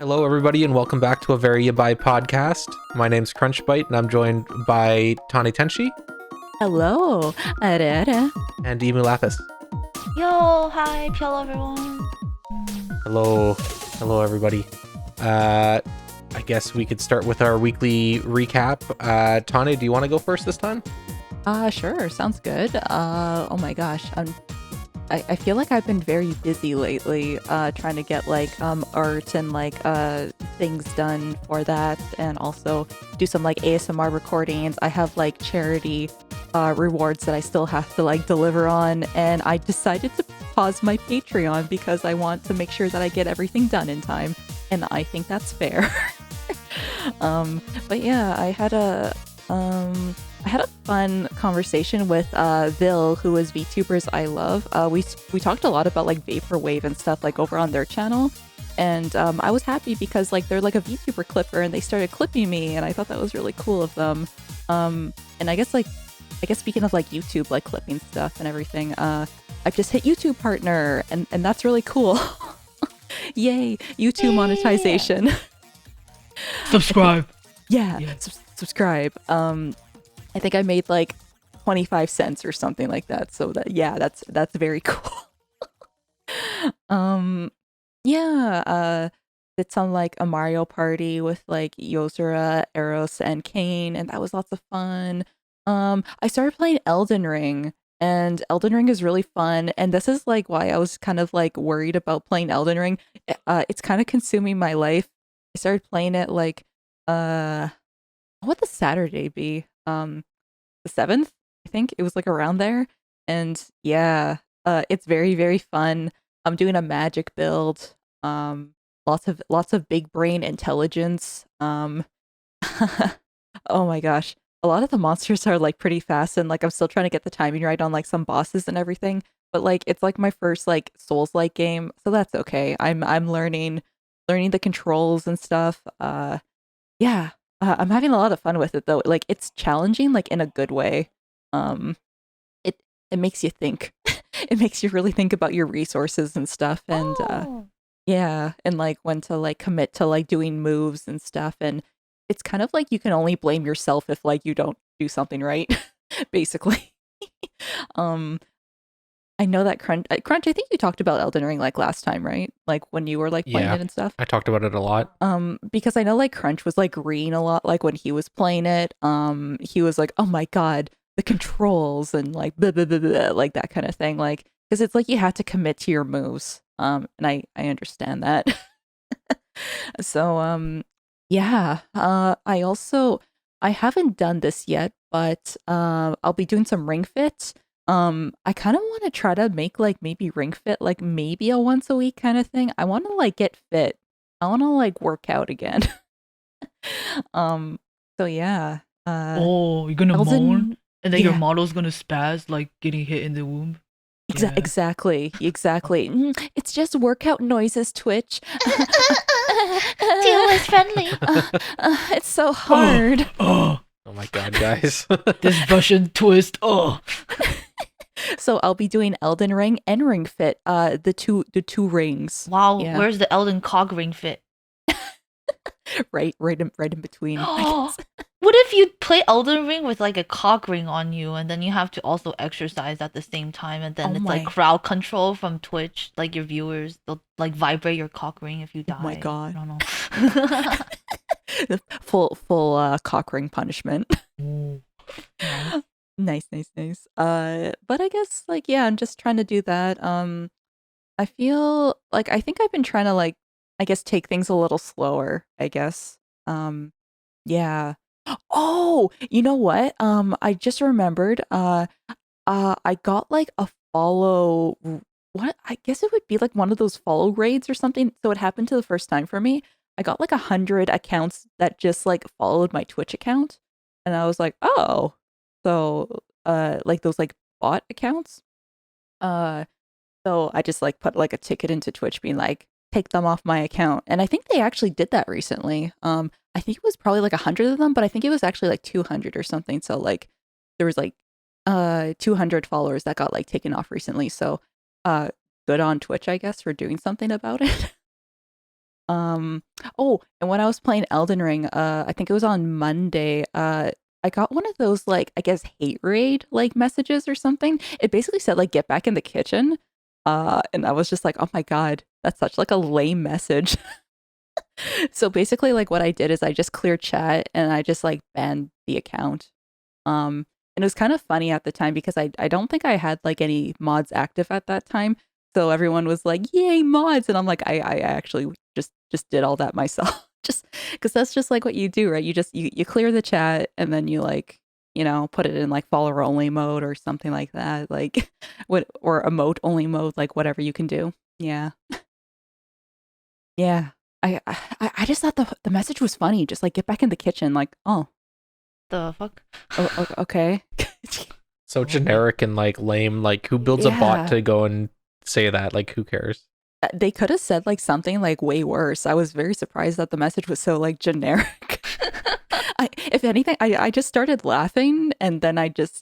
Hello, everybody, and welcome back to a veryYABAI podcast. My name's Crunchbite, and I'm joined by Tani Tenshi Hello, Arara. and Emu Lapis. Yo, hi, hello everyone. Hello, hello, everybody. I guess we could start with our weekly recap. Tani, do you want to go first this time? Sure, sounds good. Oh my gosh, I feel like I've been very busy lately, trying to get art and things done for that, and also do some ASMR recordings. I have charity rewards that I still have to deliver on, and I decided to pause my Patreon because I want to make sure that I get everything done in time, and I think that's fair. But yeah, I had a fun conversation with Vil, who is VTubers I love. We talked a lot about vaporwave and stuff over on their channel, and I was happy because they're a VTuber clipper, and they started clipping me, and I thought that was really cool of them. And I guess speaking of YouTube clipping stuff and everything, I've just hit YouTube partner, and that's really cool. Yay, YouTube monetization. Subscribe. Yeah, subscribe. I think I made 25 cents or something like that. So that's very cool. Did some a Mario Party with Yozora, Eros, and Kane, and that was lots of fun. I started playing Elden Ring, and Elden Ring is really fun, and this is why I was kind of worried about playing Elden Ring. It's kind of consuming my life. I started playing it what would the Saturday be? The 7th, I think it was around there. And yeah, it's very, very fun. I'm doing a magic build. Lots of big brain intelligence. Oh my gosh. A lot of the monsters are pretty fast, and I'm still trying to get the timing right on some bosses and everything. But it's my first Souls-like game, so that's okay. I'm learning the controls and stuff. Yeah. I'm having a lot of fun with it though. It's challenging, in a good way. It makes you think. It makes you really think about your resources and stuff, and yeah, and when to commit to doing moves and stuff. And it's kind of you can only blame yourself if you don't do something right, basically. um, I know that Crunch. I think you talked about Elden Ring last time, right? When you were playing Yeah, it and stuff. I talked about it a lot. Because I know Crunch was reading a lot when he was playing it. He was oh my god, the controls and blah, blah, blah, blah, that kind of thing. Because it's you have to commit to your moves. And I understand that. So yeah. I haven't done this yet, but I'll be doing some Ring Fit. I kind of want to try to make maybe Ring Fit maybe a once a week kind of thing. I want to get fit. I want to work out again. um so yeah. Oh, you're gonna Elden, moan, and then your yeah. model's gonna spaz getting hit in the womb. Yeah. Exactly. It's just workout noises, Twitch. Teal is friendly. It's so hard. Oh, Oh my god, guys. this Russian twist. Oh, So I'll be doing Elden Ring and Ring Fit, the two rings. Wow, Yeah. where's the Elden Cog ring fit? right in between. I guess. What if you play Elden Ring with a cock ring on you, and then you have to also exercise at the same time, and then Oh it's my- crowd control from Twitch, your viewers, they'll vibrate your cock ring if you die. Oh my god. I don't know. The full cock ring punishment. Ooh. Nice. But I guess yeah, I'm just trying to do that. I feel I think I've been trying to I guess take things a little slower, I guess. Yeah. Oh, you know what? I just remembered I got a follow, what, I guess it would be one of those follow raids or something. So it happened to the first time for me. I got 100 accounts that just followed my Twitch account, and I was oh. So, those bot accounts. So I just put a ticket into Twitch being take them off my account. And I think they actually did that recently. I think it was probably 100 of them, but I think it was actually 200 or something. So there was 200 followers that got taken off recently. So good on Twitch, I guess, for doing something about it. Oh, and when I was playing Elden Ring, I think it was on Monday, I got one of those like I guess hate raid like messages or something. It basically said like get back in the kitchen. And I was just like, "Oh my God, that's such like a lame message." So basically like what I did is I just cleared chat and I just like banned the account. And it was kind of funny at the time because I don't think I had like any mods active at that time. So everyone was like, "Yay, mods!" And I'm like, I actually just did all that myself, just because that's just like what you do, right? You clear the chat and then you like put it in like follower only mode or something like that, like what or emote only mode, like whatever you can do. Yeah, yeah. I just thought the message was funny. Just like get back in the kitchen. Like, oh, The fuck? okay. So generic and like lame. Like who builds a bot Yeah. to go and say that? Like who cares? They could have said like something like way worse. I was very surprised that the message was so like generic. If anything, I just started laughing and then I just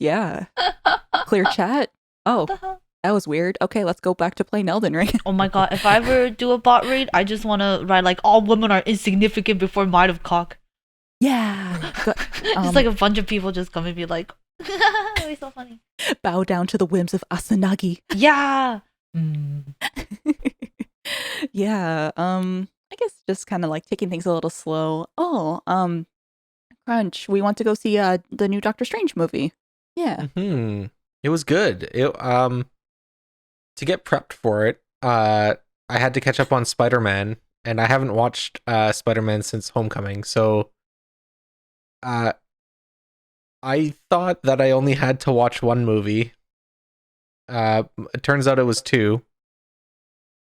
clear chat. Oh, The hell? that was weird. Okay, let's go back to playing Elden Ring. Oh my god, if I ever do a bot raid, I just want to write like all women are insignificant before Might of Cock. Yeah. Just like a bunch of people just come and be like, that'd be so funny. Bow down to the whims of Asanagi. Yeah. Yeah. I guess just kind of like taking things a little slow. Oh, Crunch, we want to go see the new Doctor Strange movie. Yeah. It was good. To get prepped for it, I had to catch up on Spider-Man, and I haven't watched Spider-Man since Homecoming. So, I thought that I only had to watch one movie. It turns out it was two.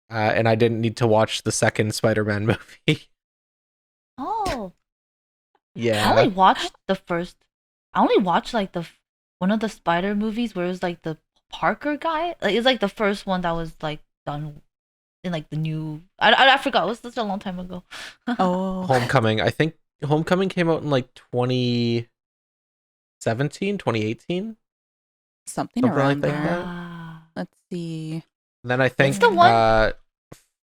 And I didn't need to watch the second Spider-Man movie. Oh. I Yeah. only watched the first. I only watched like one of the Spider movies where it was like the Parker guy. Like it's like the first one that was like done in like the new. I forgot. It was such a long time ago. Oh, Homecoming. I think Homecoming came out in like 2017, 2018. something Something around like there. that. Let's see. And then I think the one-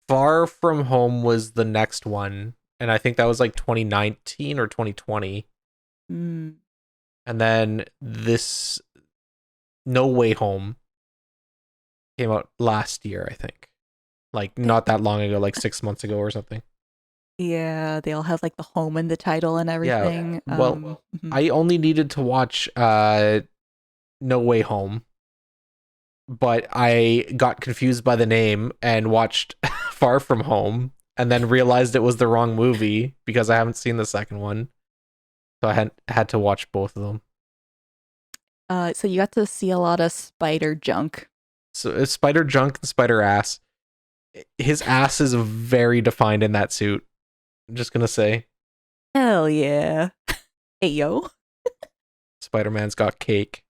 Far From Home was the next one, and I think that was like 2019 or 2020. Mm. And then this No Way Home came out last year, I think. Like not that long ago, like 6 months ago or something. Yeah, they all have like the home in the title and everything. Well, Mhm. I only needed to watch No Way Home, but I got confused by the name and watched Far From Home and then realized it was the wrong movie because I haven't seen the second one. So I had to watch both of them. So you got to see a lot of spider junk. So it's Spider Junk and Spider Ass. His ass is very defined in that suit. I'm just gonna say. Hell yeah. Hey yo. Spider-Man's got cake.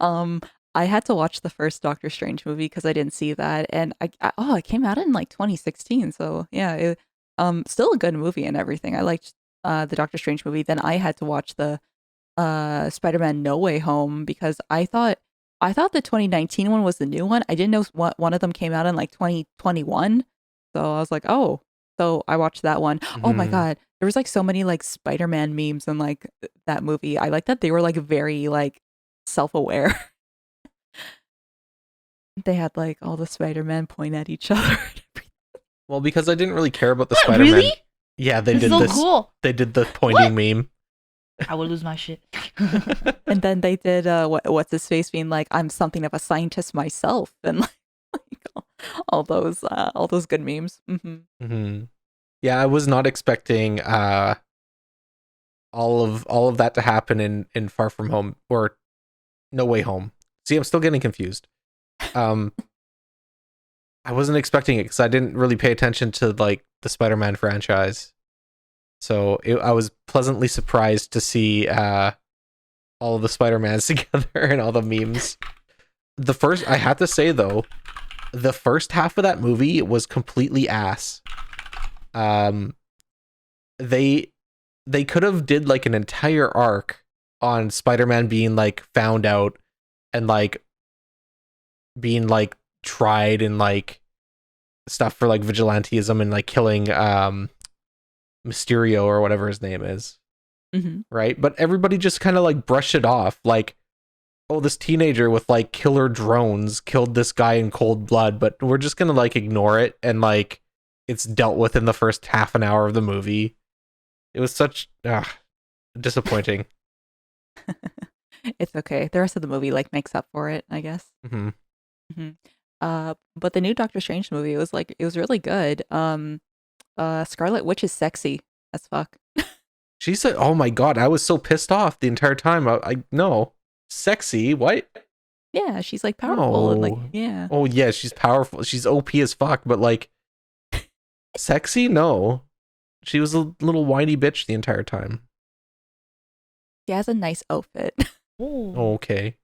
I had to watch the first Doctor Strange movie because I didn't see that, and it came out in like 2016, so yeah, still a good movie and everything. I liked the Doctor Strange movie. Then I had to watch the Spider-Man No Way Home because I thought the 2019 one was the new one. I didn't know what one of them came out in like 2021, so I was like, oh, so I watched that one. Oh my Mhm. God, there was like so many like Spider-Man memes in like that movie. I like that they were like very like self-aware. They had like all the Spider-Man point at each other. Well, because I didn't really care about the What, Spider-Man. really? Yeah, they It's did so this. cool. They did the pointing meme. I would lose my shit. And then they did what's his face being like, I'm something of a scientist myself, and like all those good memes. Yeah, I was not expecting all of that to happen in Far From Home or No Way Home. See, I'm still getting confused. I wasn't expecting it because I didn't really pay attention to like the Spider-Man franchise. So I was pleasantly surprised to see all of the Spider-Mans together and all the memes. I have to say though, the first half of that movie was completely ass. They could have did like an entire arc on Spider-Man being like found out and like being like tried and like stuff for like vigilantism and like killing Mysterio or whatever his name is, right? But everybody just kind of like brushed it off, like, oh, this teenager with like killer drones killed this guy in cold blood, but we're just gonna like ignore it, and like it's dealt with in the first half an hour of the movie. It was such disappointing. It's okay. The rest of the movie like makes up for it, I guess. But the new Doctor Strange movie, it was really good. Scarlet Witch is sexy as fuck. She said, "Oh my god, I was so pissed off the entire time." I no, sexy. What? Yeah, she's like powerful and like No. yeah. Oh yeah, she's powerful. She's OP as fuck, but like sexy? No. She was a little whiny bitch the entire time. She has a nice outfit. Oh. Okay.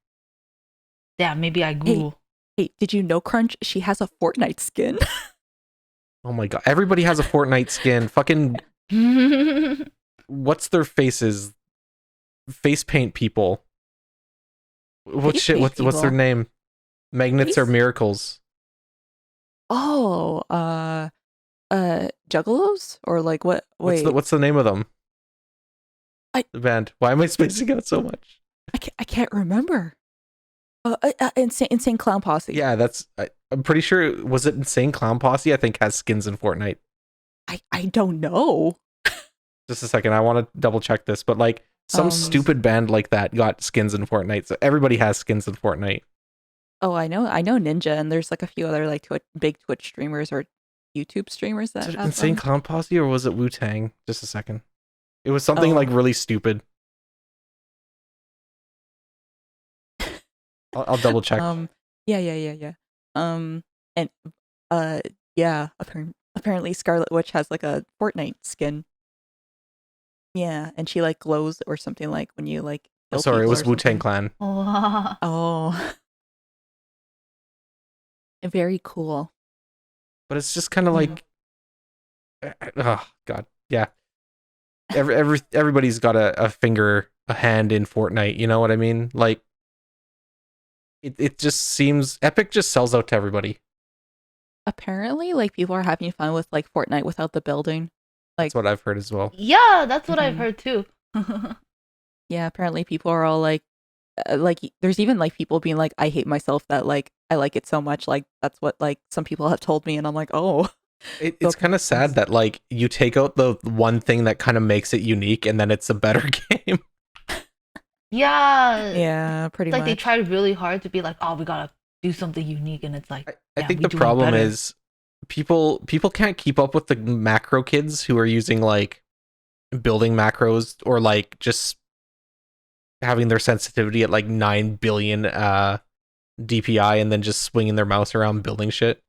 Yeah, maybe I Google. Hey, did you know, Crunch? She has a Fortnite skin. Oh my god. Everybody has a Fortnite skin. Fucking what's their faces? Face paint people. What Face shit? paint What's their people? name? Magnets or Face- miracles? Oh, Juggalos or like what? Wait, What's the name of them? I- The band. Why am I spacing out so much? I can't remember. Insane Clown Posse. Yeah, I'm pretty sure, was it Insane Clown Posse? I think has skins in Fortnite. I don't know. Just a second, I want to double check this, but like some stupid band like that got skins in Fortnite, so everybody has skins in Fortnite. Oh, I know Ninja, and there's like a few other like big Twitch streamers or YouTube streamers that Was it have Insane them. Clown Posse or was it Wu-Tang? Just a second. It was something like really stupid. I'll double check. Yeah. And yeah. Apparently Scarlet Witch has like a Fortnite skin. Yeah, and she like glows or something like when you like. Oh, kill sorry, it people was or Wu-Tang something. Clan. Oh, very cool. But it's just kind of like, oh god, yeah. Everybody's got a hand in Fortnite. You know what I mean? Like, it just seems Epic just sells out to everybody. Apparently, like people are having fun with like Fortnite without the building. Like, That's what I've heard as well. Yeah, that's what I've heard too. yeah, apparently people are all like, there's even like people being like, I hate myself that like I like it so much. Like that's what like some people have told me, and I'm like, oh. It's kind of sad that like you take out the one thing that kind of makes it unique, and then it's a better game. Yeah. Yeah, pretty It's like much. they tried really hard to be like, oh, we gotta do something unique, and it's like, I yeah, think we the do it problem better. is people can't keep up with the macro kids who are using like building macros or like just having their sensitivity at like 9 billion DPI and then just swinging their mouse around building shit.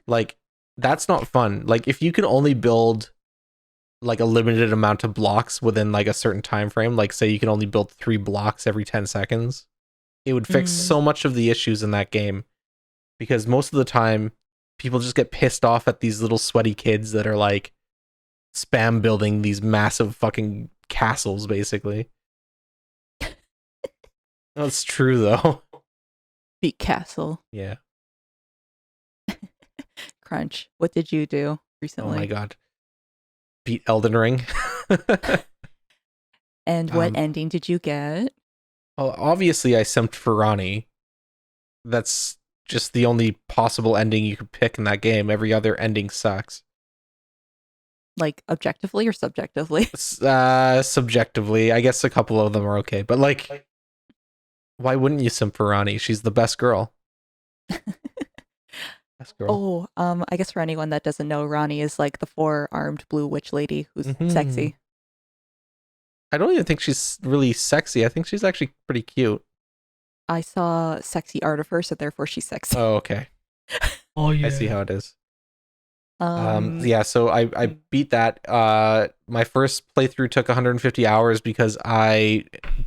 Like that's not fun. Like if you can only build like a limited amount of blocks within like a certain time frame, like say you can only build 3 blocks every 10 seconds, it would fix so much of the issues in that game. Because most of the time people just get pissed off at these little sweaty kids that are like spam building these massive fucking castles basically. That's true though. Beat Castle. Yeah. Crunch. What did you do Oh recently? my god. Beat Elden Ring. And what ending did you get? Well, obviously I simped for Ronnie. That's just the only possible ending you could pick in that game. Every other ending sucks. Like objectively or subjectively? Subjectively, I guess a couple of them are okay, but like, why wouldn't you simp for Ronnie? She's the best girl. Best girl. Oh, I guess for anyone that doesn't know, Ronnie is like the 4-armed blue witch lady who's sexy. I don't even think she's really sexy. I think she's actually pretty cute. I saw sexy art of her, so therefore she's sexy. Oh, okay. Oh yeah. I see how it is. Um, Yeah, so I beat that. My first playthrough took 150 hours because I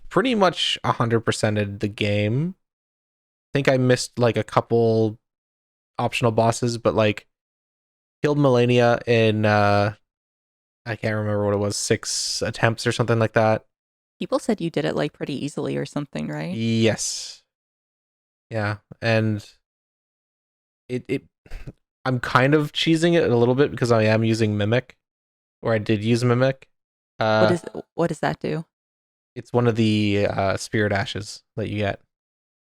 pretty much 100%ed the game. I think I missed like a couple optional bosses, but like killed Melania in I can't remember what it was, 6 attempts or something like that. people said you did it like pretty easily or something, right? Yes. Yeah, and it I'm kind of cheesing it a little bit because I am using Mimic, or I did use Mimic. What does that do? It's one of the spirit ashes that you get,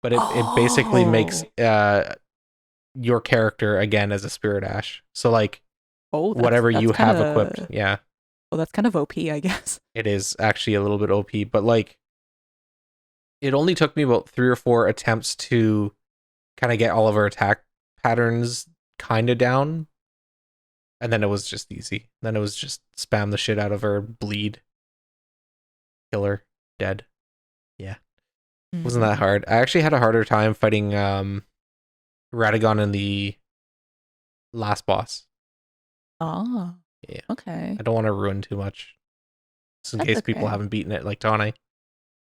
but it basically makes your character again as a spirit ash. So like whatever you have equipped, yeah, that's kind of OP, I guess. it is actually a little bit OP. But like, it only took me about 3 or 4 attempts to kind of get all of her attack patterns kind of down, and then it was just easy. Then it was just spam the shit out of her, bleed, kill her, dead. Yeah, wasn't that hard. I actually had a harder time fighting Radagon in the last boss. Oh, Yeah. okay. I don't want to ruin too much, just in case people haven't beaten it like Tane.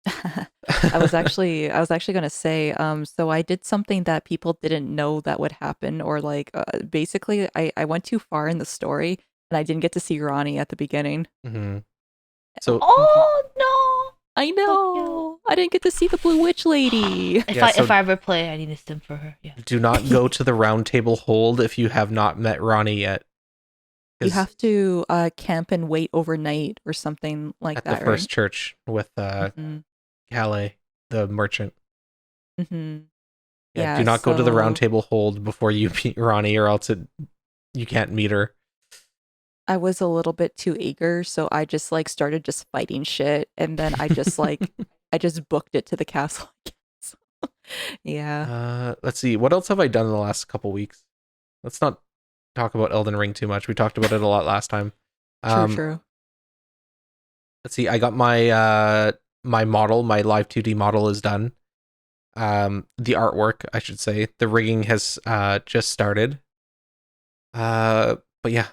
I was actually gonna say, so I did something that people didn't know that would happen, or like, basically, I went too far in the story and I didn't get to see Ronnie at the beginning. Mm-hmm. So, Oh no! I know, I didn't get to see the Blue Witch Lady. If I ever play, I need to stim for her. Yeah. Do not go to the round table hold if you have not met Ronnie yet. You have to camp and wait overnight or something like that, at the first church with Calais, the merchant. Mm-hmm. Yeah, do not go to the round table hold before you meet Ronnie, or else you can't meet her. I was a little bit too eager, so I just like started just fighting shit, and then I just like I just booked it to the castle. Yeah. Let's see. What else have I done in the last couple weeks? Let's not talk about Elden Ring too much. We talked about it a lot last time. True. Let's see. I got my my model, my live 2D model is done. The artwork, I should say. The rigging has just started. But yeah,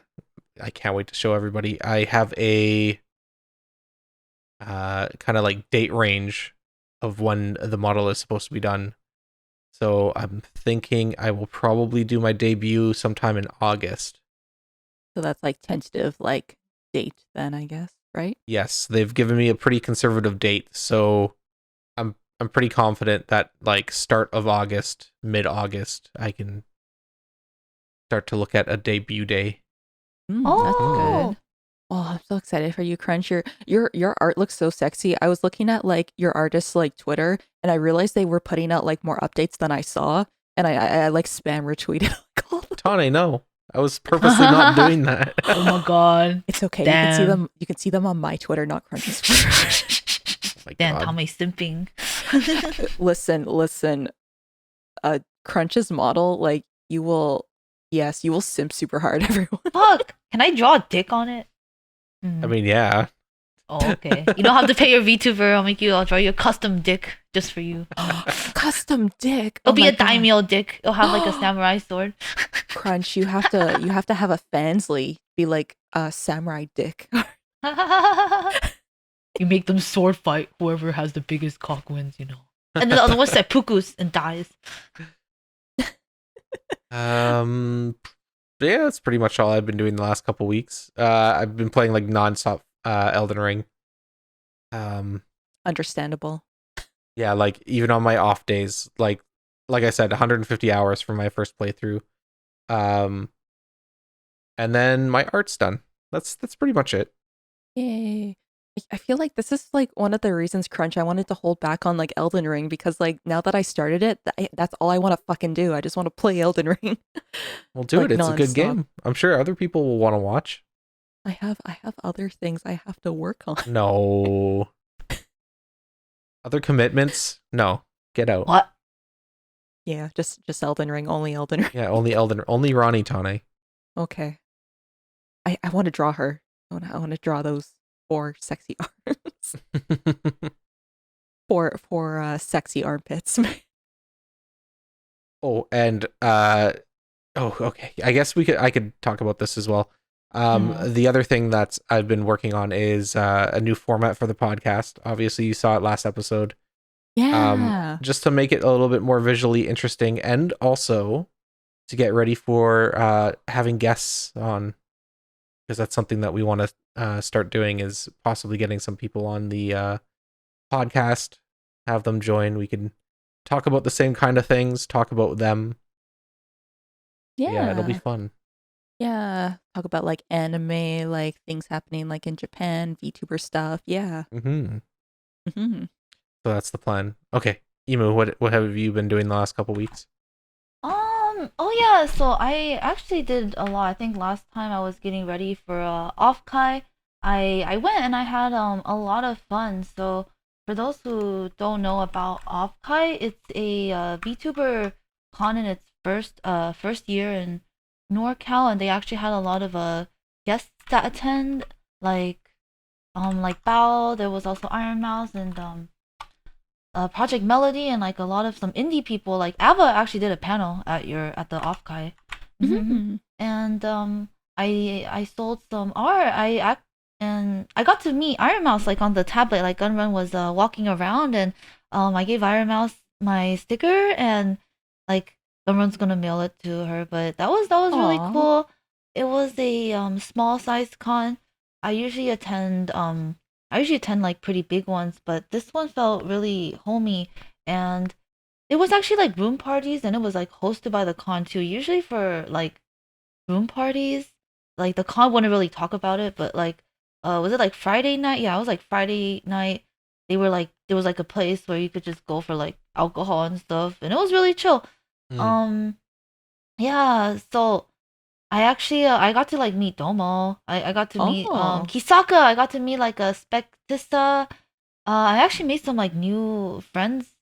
I can't wait to show everybody. I have a kind of like date range of when the model is supposed to be done. So I'm thinking I will probably do my debut sometime in August. So that's like tentative like date then, I guess, right? Yes, they've given me a pretty conservative date, so I'm pretty confident that like start of August, mid-August, I can start to look at a debut day. That's good. Oh, I'm so excited for you, Crunch. Your art looks so sexy. I was looking at like your artist's like Twitter, and I realized they were putting out like more updates than I saw, and I like spam retweeted. Tane, no, I was purposely not doing that. Oh my god, it's okay. Damn. You can see them. You can see them on my Twitter, not Crunch's Twitter. Damn, Tommy simping. Listen. Crunch's model, like you will simp super hard, everyone. Fuck! Can I draw a dick on it? I mean, yeah. Oh, okay. You don't have to pay your VTuber. I'll draw you a custom dick just for you. Custom dick. It'll be a daimyo dick. It'll have like a samurai sword. Crunch, you have to have a fansly be like a samurai dick. you make them sword fight. Whoever has the biggest cock wins. You know. And then the other one seppukus and dies. Yeah, that's pretty much all I've been doing the last couple weeks. I've been playing like nonstop Elden Ring. Understandable. Yeah, like even on my off days, like I said, 150 hours for my first playthrough. And then my art's done. That's pretty much it. Yay. I feel like this is like one of the reasons, Crunch, I wanted to hold back on like Elden Ring, because like now that I started it, that's all I want to fucking do. I just want to play Elden Ring. Well, do like, it. It's non-stop. A good game. I'm sure other people will want to watch. I have other things I have to work on. No. Other commitments? No. Get out. What? Yeah, just Elden Ring, only Elden Ring. Yeah, only Ronnie Tane. Okay. I want to draw her. I want to draw those 4 sexy arms. for sexy armpits. Oh, and okay. I guess I could talk about this as well. The other thing that I've been working on is a new format for the podcast. Obviously, you saw it last episode. Yeah. Just to make it a little bit more visually interesting, and also to get ready for having guests on, because that's something that we want to start doing, is possibly getting some people on the podcast, have them join. We can talk about the same kind of things, talk about them. Yeah, it'll be Yeah. fun. Yeah. Talk about like anime, like things happening like in Japan, VTuber stuff. Yeah. Hmm. Hmm. So that's the plan. Okay, Emu, what have you been doing the last couple weeks? Oh yeah, so I actually did a lot. I think last time I was getting ready for Offkai, I went and I had a lot of fun. So for those who don't know about Offkai, it's a VTuber con in its first year in NorCal, and they actually had a lot of guests that attend, like Bao. There was also Iron Mouse and Project Melody and like a lot of some indie people. Like Ava actually did a panel at the Offkai. Hmm. Hmm. And I sold some art. And I got to meet Iron Mouse like on the tablet. Like Gunrun was walking around, and I gave Iron Mouse my sticker, and like Gunrun's gonna mail it to her. But that was really Aw. cool. It was a small sized con. I usually attend like pretty big ones, but this one felt really homey, and it was actually like room parties, and it was like hosted by the con too. Usually for like room parties, like the con wouldn't really talk about it, but like was it like Friday night? Yeah, it was like Friday night. They were like there was like a place where you could just go for like alcohol and stuff, and it was really chill. Mm. Um yeah, so I actually I got to like meet Domo. I got to meet Oh. Kisaka. I got to meet like a Spectista. I actually made some like new friends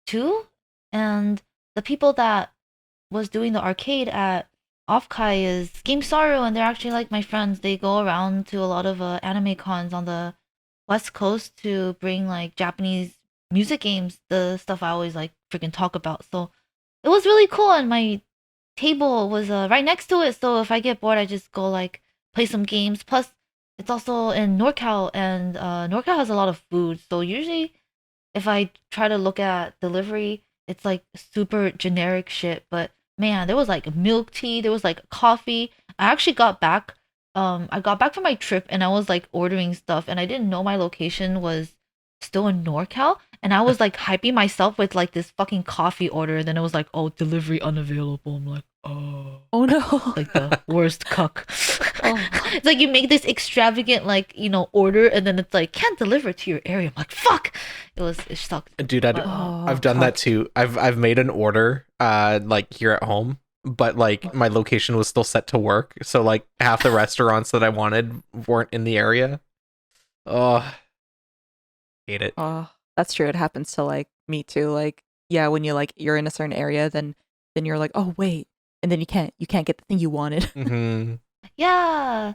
too, and the people that was doing the arcade at Offkai is Game Saru, and they're actually like my friends. They go around to a lot of anime cons on the West Coast to bring like Japanese music games, the stuff I always like freaking talk about. So it was really cool, and my table was right next to it. So if I get bored, I just go like play some games. Plus, it's also in NorCal, and NorCal has a lot of food. So usually if I try to look at delivery, it's like super generic shit. But man, there was like milk tea, there was like coffee. I actually got back. I got back from my trip and I was like ordering stuff, and I didn't know my location was still in NorCal. And I was like hyping myself with like this fucking coffee order. And then it was like, oh, delivery unavailable. I'm like, oh, Oh no. like the worst cuck. Oh. It's like you make this extravagant like order, and then it's like can't deliver to your area. I'm like fuck. It sucked. Dude, But, Oh, I've done that cuck. too. I've made an order like here at home, but like my location was still set to work, so like half the restaurants that I wanted weren't in the area. Oh, hate it. Oh, that's true. It happens to like me too. Like, yeah, when you like you're in a certain area, then you're like, oh wait, and then you can't get the thing you wanted. Hmm. yeah,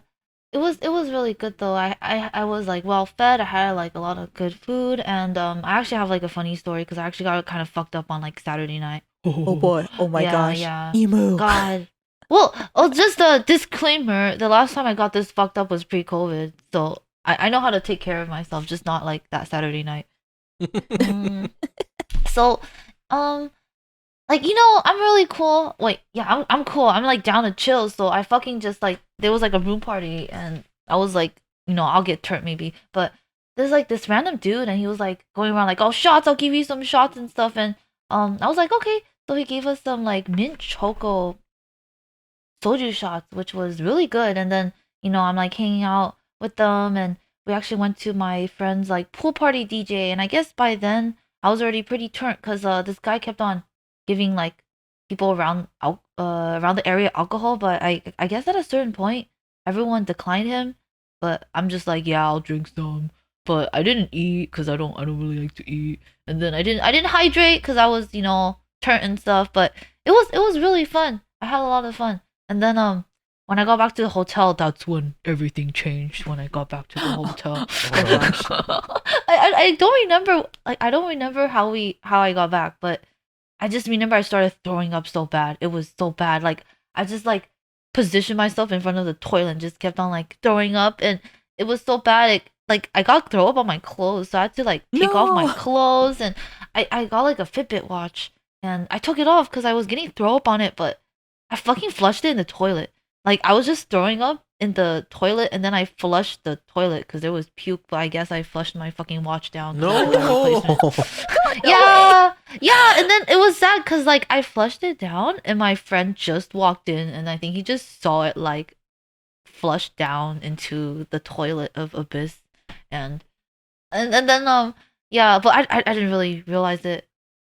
it was really good though. I was like well fed. I had like a lot of good food, and I actually have like a funny story because I actually got kind of fucked up on like Saturday night. Oh boy. Oh my Yeah, gosh. yeah. Emu. God. Well, oh, just a disclaimer. The last time I got this fucked up was pre-COVID, so I know how to take care of myself, just not like that Saturday night. Mm, so, um, like I'm really cool. Wait, yeah, I'm cool. I'm like down to chill. So I fucking just like there was like a room party, and I was like, I'll get turned maybe, but there's like this random dude, and he was like going around like, oh shots, I'll give you some shots and stuff, and I was like okay. So he gave us some like mint choco soju shots, which was really good. And then, I'm like hanging out with them, and we actually went to my friend's like pool party DJ. And I guess by then I was already pretty turned because this guy kept on giving like people around the area alcohol. But I guess at a certain point, everyone declined him. But I'm just like, yeah, I'll drink some. But I didn't eat because I don't really like to eat. And then I didn't hydrate because I was turned and stuff. But it was really fun. I had a lot of fun. And then when I got back to the hotel, that's when everything changed. When I got back to the hotel, Oh gosh. I don't remember I don't remember how I got back, but I just remember I started throwing up so bad. It was so bad. Like I just like positioned myself in front of the toilet and just kept on like throwing up, and it was so bad. Like I got throw up on my clothes, so I had to like take off my No. clothes, and I got like a Fitbit watch, and I took it off because I was getting throw up on it, but I fucking flushed it in the toilet. Like I was just throwing up in the toilet, and then I flushed the toilet because there was puke. But I guess I flushed my fucking watch down. 'Cause I got a No. replacement. Yeah, yeah, and then it was sad because like I flushed it down, and my friend just walked in, and I think he just saw it like flushed down into the toilet of Abyss, and and then yeah, but I didn't really realize it.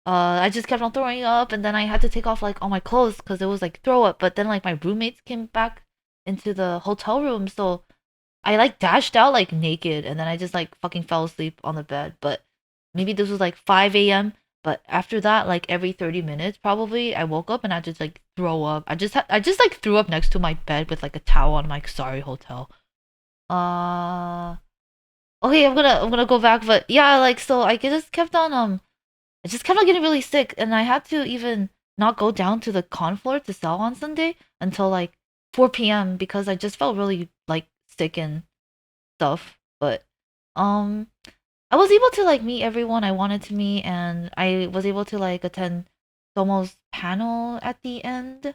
I just kept on throwing up, and then I had to take off like all my clothes because it was like throw up. But then like my roommates came back into the hotel room, so I like dashed out like naked, and then I just like fucking fell asleep on the bed. But maybe this was like 5 a.m. But after that, like every 30 minutes, probably I woke up and I just like throw up. I just like threw up next to my bed with like a towel. I'm like, sorry, hotel. Uh, okay, I'm gonna go back, but yeah, like so I just kept on I just kept on getting really sick, and I had to even not go down to the con floor to sell on Sunday until like 4 p.m. because I just felt really like sick and stuff. But um, I was able to like meet everyone I wanted to meet, and I was able to like attend Domo's panel at the end.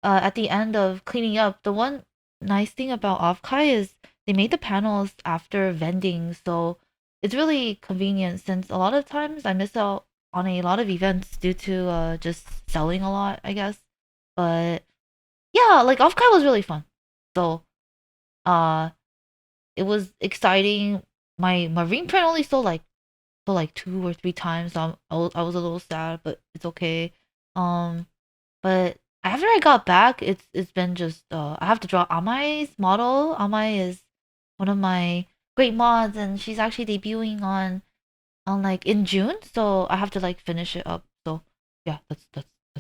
At the end of cleaning up, the one nice thing about Offkai is they made the panels after vending, so it's really convenient since a lot of times I miss out on a lot of events due to just selling a lot, I guess. But yeah, like Offkai was really fun. So uh it was exciting. My marine print only sold like 2 or 3 times. So I was a little sad, but it's okay. Um, but after I got back, it's been just I have to draw Amai's model. Amai is one of my great mods, and she's actually debuting on like in June. So I have to like finish it up. So yeah, that's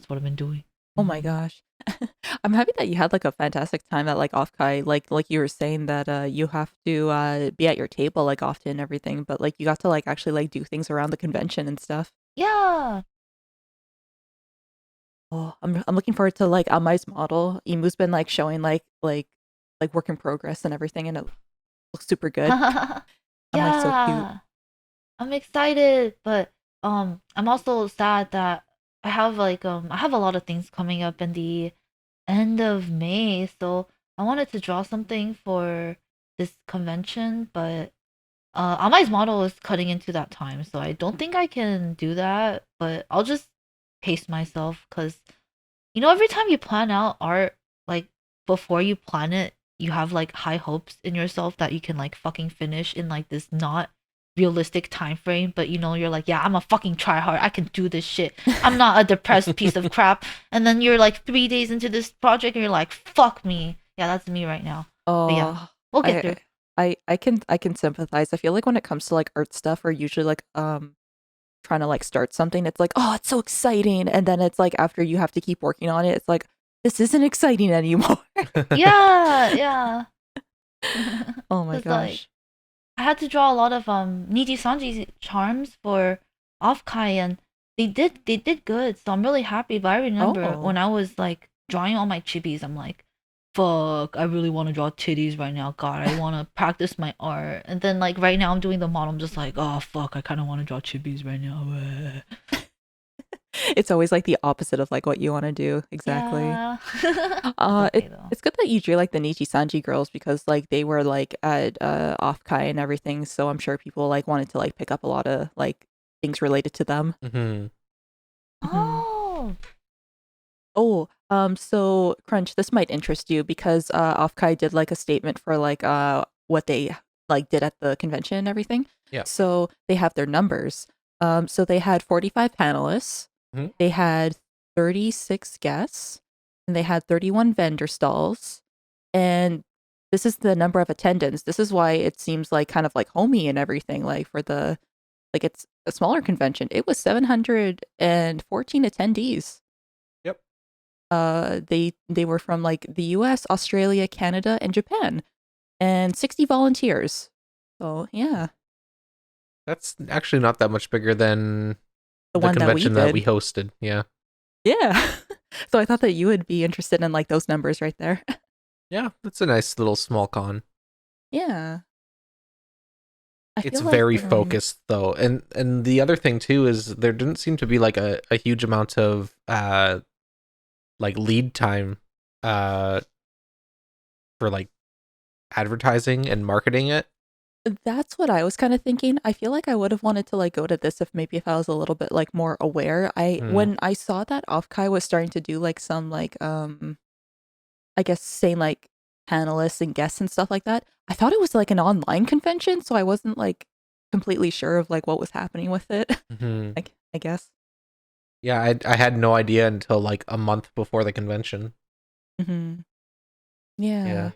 what I've been doing. Oh my gosh. I'm happy that you had like a fantastic time at like Offkai. Like you were saying that you have to be at your table like often and everything, but like you got to like actually like do things around the convention and stuff. Yeah. Oh, I'm looking forward to like Amai's model. Imu's been like showing like work in progress and everything, and it looks super good. Amai's so cute. Yeah. I'm excited, but I'm also sad that I have a lot of things coming up in the end of May, so I wanted to draw something for this convention, but Amai's model is cutting into that time, so I don't think I can do that, but I'll just pace myself because you know every time you plan out art, like before you plan it, you have like high hopes in yourself that you can like fucking finish in like this not realistic time frame, but you know you're like, yeah, I'm a fucking try hard, I can do this shit, I'm not a depressed piece of crap, and then you're like 3 days into this project and you're like, fuck me. Yeah, that's me right now. But yeah, Oh, we'll get through. I can sympathize. I feel like when it comes to like art stuff or usually like trying to like start something, it's like, oh, it's so exciting, and then it's like after you have to keep working on it, it's like this isn't exciting anymore. Yeah, yeah. Oh my 'Cause, like, gosh. I had to draw a lot of Niji Sanji charms for Offkai, and they did good, so I'm really happy. But I remember Oh. when I was like drawing all my chibis, I'm like, fuck, I really want to draw titties right now. God, I want to practice my art. And then like right now I'm doing the model, I'm just like, oh fuck, I kind of want to draw chibis right now. It's always like the opposite of like what you want to do. Exactly. Yeah. It's okay though. It's good that you drew like the Nichi Sanji girls because like they were like at Offkai and everything, so I'm sure people like wanted to like pick up a lot of like things related to them. Mhm. Mhm. Oh. Oh, so Crunch, this might interest you because Offkai did like a statement for like what they like did at the convention and everything. Yeah. So they have their numbers. So they had 45 panelists. Mhm. They had 36 guests, and they had 31 vendor stalls. And this is the number of attendants. This is why it seems like kind of like homey and everything. Like for the like it's a smaller convention. It was 714 attendees. Yep. They were from like the US, Australia, Canada, and Japan, and 60 volunteers. So yeah, That's actually not that much bigger than the the one that we convention that we did. hosted. Yeah. Yeah. So I thought that you would be interested in like those numbers right there. Yeah. That's a nice little small con. Yeah. I It's feel like very focused though. And the other thing too is there didn't seem to be like a huge amount of like lead time uh for like advertising and marketing it. That's what I was kind of thinking. I feel like I would have wanted to like go to this if I was a little bit like more aware. Hmm. When I saw that Offkai was starting to do like some like I guess saying like panelists and guests and stuff like that, I thought it was like an online convention, so I wasn't like completely sure of like what was happening with it. Hmm. I guess. Yeah, I had no idea until like a month before the convention. Hmm. Yeah. Yeah.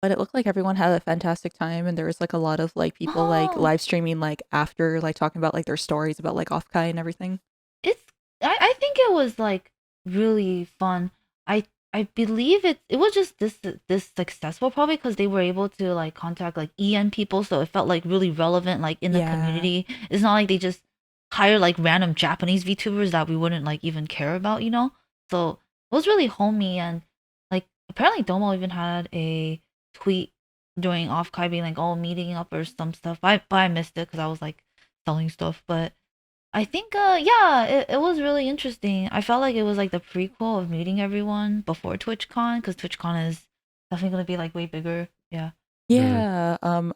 But it looked like everyone had a fantastic time, and there was like a lot of like people like Oh, live streaming like after like talking about like their stories about like Offkai and everything. it's I think it was like really fun. I believe it was just this successful probably because they were able to like contact like EN people, so it felt like really relevant like in the Yeah. community. It's not like they just hire like random Japanese VTubers that we wouldn't like even care about, you know? So it was really homey, and like apparently Domo even had a tweet during off Kai being like, oh, meeting up or some stuff. But I missed it because I was like selling stuff. But I think yeah, it was really interesting. I felt like it was like the prequel of meeting everyone before TwitchCon, because TwitchCon is definitely gonna be like way bigger. Yeah. Mhm. Yeah.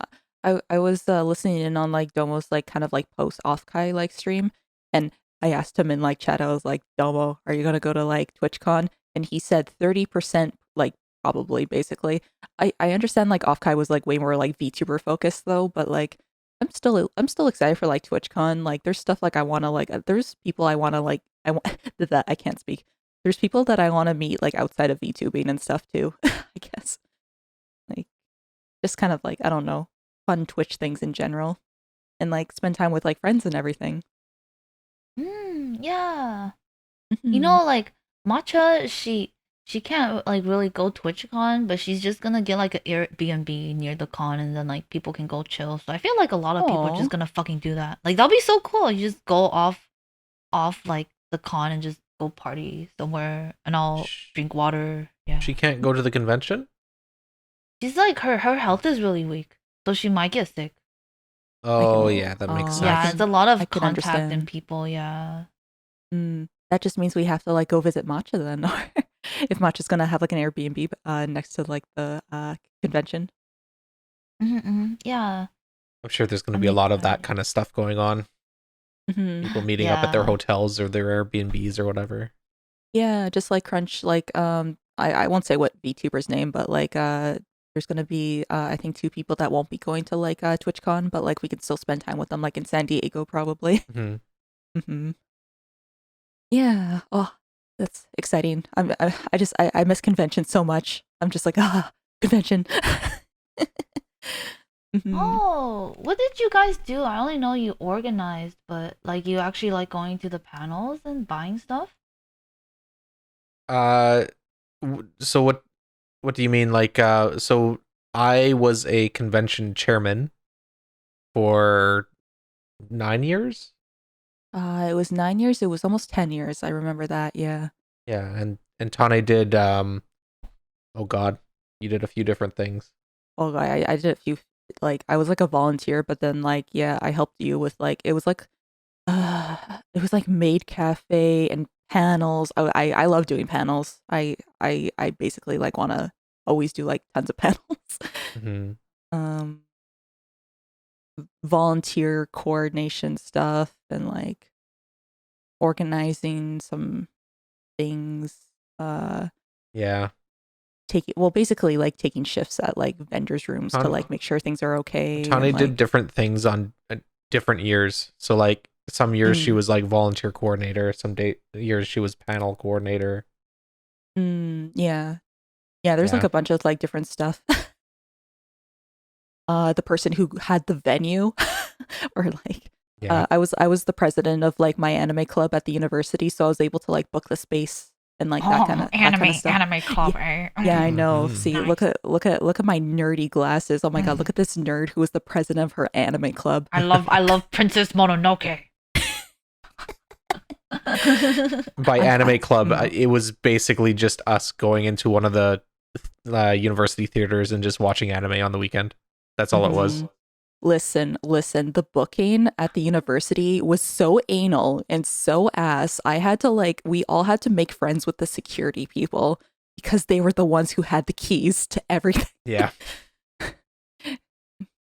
I was listening in on like Domo's like kind of like post Offkai like stream, and I asked him in like chat. I was like, Domo, are you gonna go to like TwitchCon? And he said 30%, like probably basically. I understand like Offkai was like way more like VTuber focused though, but like I'm still excited for like TwitchCon. Like there's stuff like I want to like there's people I want to like I want that I can't speak. There's people that I want to meet like outside of VTubing and stuff too. I guess like just kind of like I don't know, fun Twitch things in general, and like spend time with like friends and everything. Yeah. You Mhm. know, like Matcha, she can't like really go TwitchCon, but she's just gonna get like an Airbnb near the con, and then like people can go chill. So I feel like a lot of people are Aw. just gonna fucking do that. Like that'll be so cool. You just go off like the con and just go party somewhere, and I'll Sh- drink water. Yeah. She can't go to the convention? She's like her health is really weak, so she might get sick. I Oh, can, yeah, that makes I Yeah, sense. it's a can, lot I of can contact and understand. people. Yeah. That just means we have to like go visit Matcha then, or if Matcha's gonna have like an Airbnb next to like the convention. Yeah. I'm sure there's going to I'm be a lot of that excited. kind of stuff going on. Hmm. People meeting up at their Yeah. hotels or their Airbnbs or whatever. Yeah, just like Crunch, like I won't say what VTuber's name, but like there's gonna be I think two people that won't be going to like TwitchCon, but like we can still spend time with them like in San Diego probably. Hmm. Hmm. Yeah. Oh, that's exciting. I miss convention so much. I'm just like convention. Hmm. Oh, what did you guys do? I only know you organized, but like you actually like going to the panels and buying stuff? Uh, so what do you mean? Like, so I was a convention chairman for 9 years. It was 9 years. It was almost 10 years. I remember that. Yeah. Yeah, and Tane did. Oh God, you did a few different things. Oh, I did a few like I was like a volunteer, but then like yeah, I helped you with like uh it was like maid cafe and panels. I love doing panels. I basically like want to always do like tons of panels. Hmm. um Volunteer coordination stuff and like organizing some things, uh Yeah, taking well basically like taking shifts at like vendors rooms to Tane, like make sure things are okay and Tane did like different things on different years. So like some years she mm, was like volunteer coordinator. Some years she was panel coordinator. yeah. Yeah, there's like Yeah, a bunch of like different stuff. The person who had the venue or like yeah. I was the president of like my anime club at the university, so I was able to like book the space and like Oh, that kind of stuff. anime Yeah, club, eh? yeah, I know. Hmm. See, Nice. look at my nerdy glasses. Oh my god, look at this nerd who was the president of her anime club. I love Princess Mononoke. By I anime club, mm, it was basically just us going into one of the university theaters and just watching anime on the weekend. That's all it was. mhm. Listen, the booking at the university was so anal and so ass. I had to like, we all had to make friends with the security people because they were the ones who had the keys to everything. Yeah.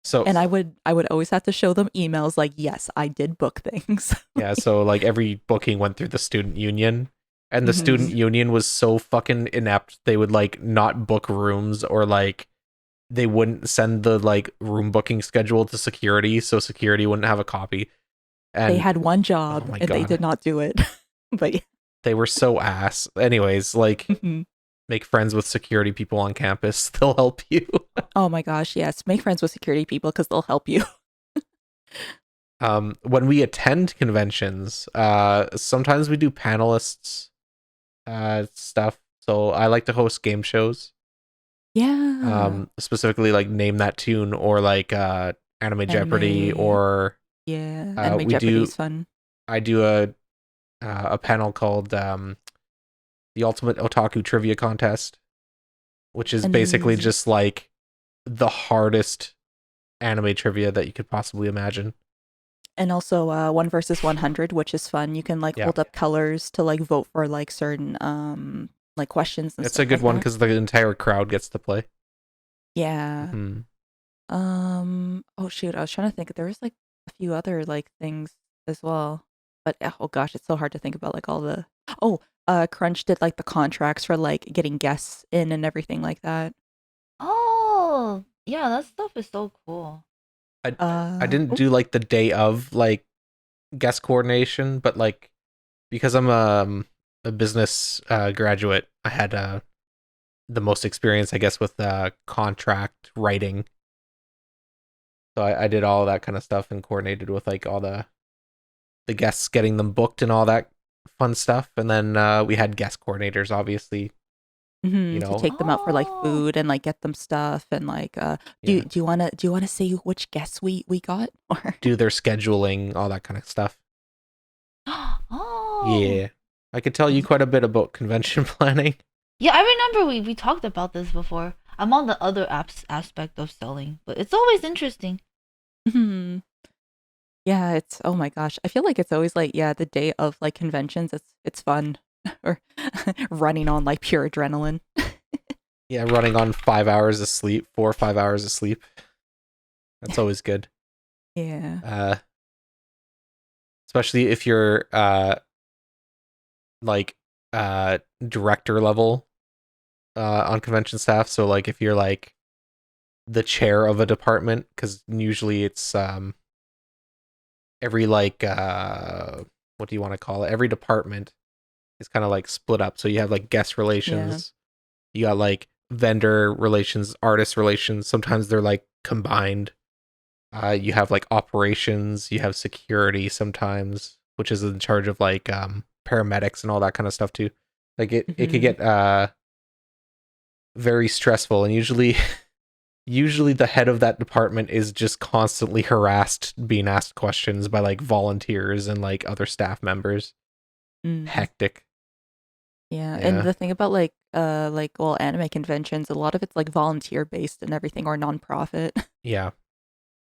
So And I would always have to show them emails like, yes, I did book things. yeah, so like every booking went through the student union, and the student Mhm. union was so fucking inept. They would like not book rooms, or like they wouldn't send the like room booking schedule to security, so security wouldn't have a copy. And They had one oh job my and they God. did not do it. But yeah. they were so ass. Anyways, like Mhm. make friends with security people on campus. They'll help you. Oh my gosh, yes. Make friends with security people because they'll help you. When we attend conventions, sometimes we do panelists stuff. So I like to host game shows. Yeah. Specifically like Name That Tune, or like Anime Jeopardy, Anime. or Yeah. Anime we Jeopardy do is fun. I do a panel called the Ultimate Otaku Trivia Contest, which is basically Amazing. just like the hardest anime trivia that you could possibly imagine. And also 1 versus 100, which is fun. You can like Yeah. hold up colors to like vote for like certain like questions and It's stuff a good like one that. because the entire crowd gets to play. Yeah. Mhm. Oh shoot, I was trying to think. There was like a few other like things as well. But oh gosh, it's so hard to think about like all the Crunch did like the contracts for like getting guests in and everything like that. Oh, yeah, that stuff is so cool. I didn't Oh, do like the day of like guest coordination, but like because I'm a business graduate, I had the most experience, I guess, with contract writing. So I did all that kind of stuff and coordinated with like all the guests, getting them booked and all that fun stuff. And then we had guest coordinators, obviously, you to know, take them out for like Oh, food and like get them stuff and like yeah, do you wanna say which guests we got or do their scheduling, all that kind of stuff. oh, Yeah. I could tell you quite a bit about convention planning. yeah. I remember we talked about this before. I'm on the other aspect of selling, but it's always interesting. Mhm. Yeah, it's oh my gosh. I feel like it's always like the day of like conventions it's fun or running on like pure adrenaline. Yeah, running on 5 hours of sleep, 4 or 5 hours of sleep. That's always good. Yeah. Especially if you're like director level on convention staff. So like if you're like the chair of a department, because usually it's every like what do you want to call it? Every department is kind of like split up. So you have like guest Yeah. relations, you got like vendor relations, artist relations. Sometimes they're like combined. You have like operations, you have security sometimes, which is in charge of like paramedics and all that kind of stuff too. Like it could Mhm. get very stressful, and usually the head of that department is just constantly harassed being asked questions by like volunteers and like other staff members. Mm. Hectic. Yeah. And Yeah. the thing about like well anime conventions, a lot of it's like volunteer based and everything or nonprofit. Yeah.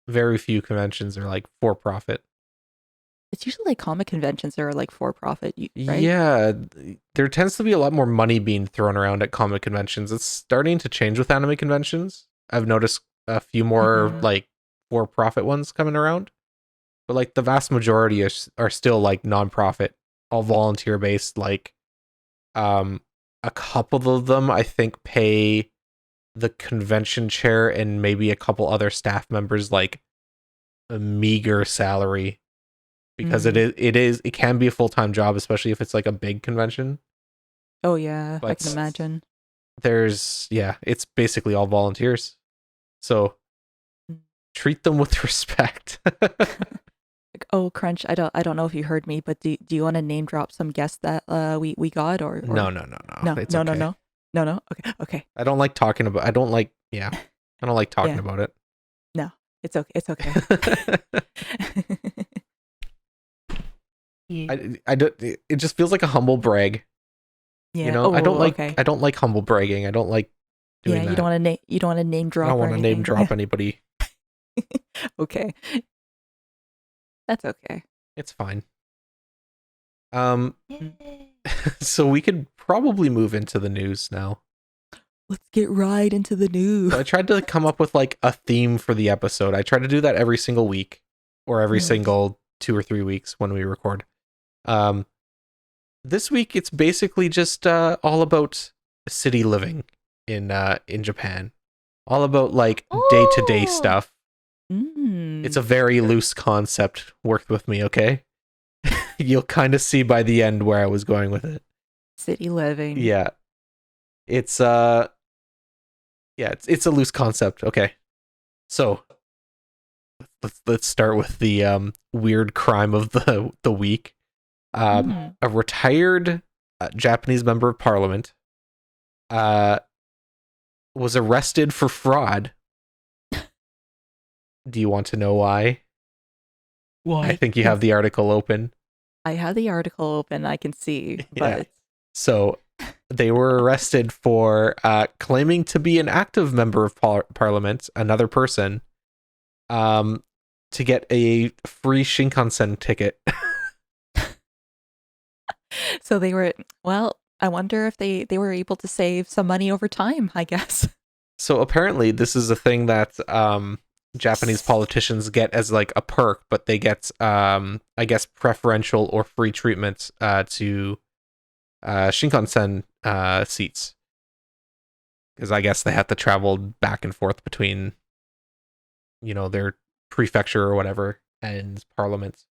Very few conventions are like for profit. It's usually like comic conventions that are like for profit, right? Yeah, there tends to be a lot more money being thrown around at comic conventions. It's starting to change with anime conventions. I've noticed a few more Mhm. like for-profit ones coming around, but like the vast majority are still like non-profit, all volunteer based. Like, um, a couple of them I think pay the convention chair and maybe a couple other staff members like a meager salary, because Mm. it can be a full-time job, especially if it's like a big convention. Oh yeah, I can But imagine. it's basically all volunteers. So Mm. treat them with respect. Like, oh, Crunch, I don't know if you heard me, but do you want to name drop some guests that we got No, or no, no, no. no, It's no, no, okay. no. No, no. Okay. Okay. I don't like talking about I don't like talking Yeah. about it. No. It's okay. It's okay. Yeah. I don't, it just feels like a humble brag. You Yeah. know, Oh, okay. I don't like humble bragging. I don't like Yeah, doing that. you don't want to name I drop don't or want to name anything. Yeah. drop anybody. Okay. That's okay. It's fine. Um Mm. Yay. so we could probably move into the news now. Let's get right into the news. So I tried to come up with like a theme for the episode. I try to do that every single week or every Nice. single 2 or 3 weeks when we record. This week it's basically just all about city living in Japan. All about like day-to-day Oh. stuff. Mm. It's a very loose concept. Work with me, okay? You'll kind of see by the end where I was going with it. City living. Yeah. It's it's a loose concept. Okay. So let's start with the weird crime of the week. Mm. A retired Japanese member of parliament was arrested for fraud. Do you want to know why? I Why? think you have the article open. I have the article open. I can see, Yeah. but So they were arrested for claiming to be an active member of parliament, another person, to get a free Shinkansen ticket. so they were. Well, I wonder if they were able to save some money over time. I guess. So apparently this is a thing that Japanese politicians get as like a perk, but they get I guess preferential or free treatment to Shinkansen seats, because I guess they have to travel back and forth between, you know, their prefecture or whatever and parliament.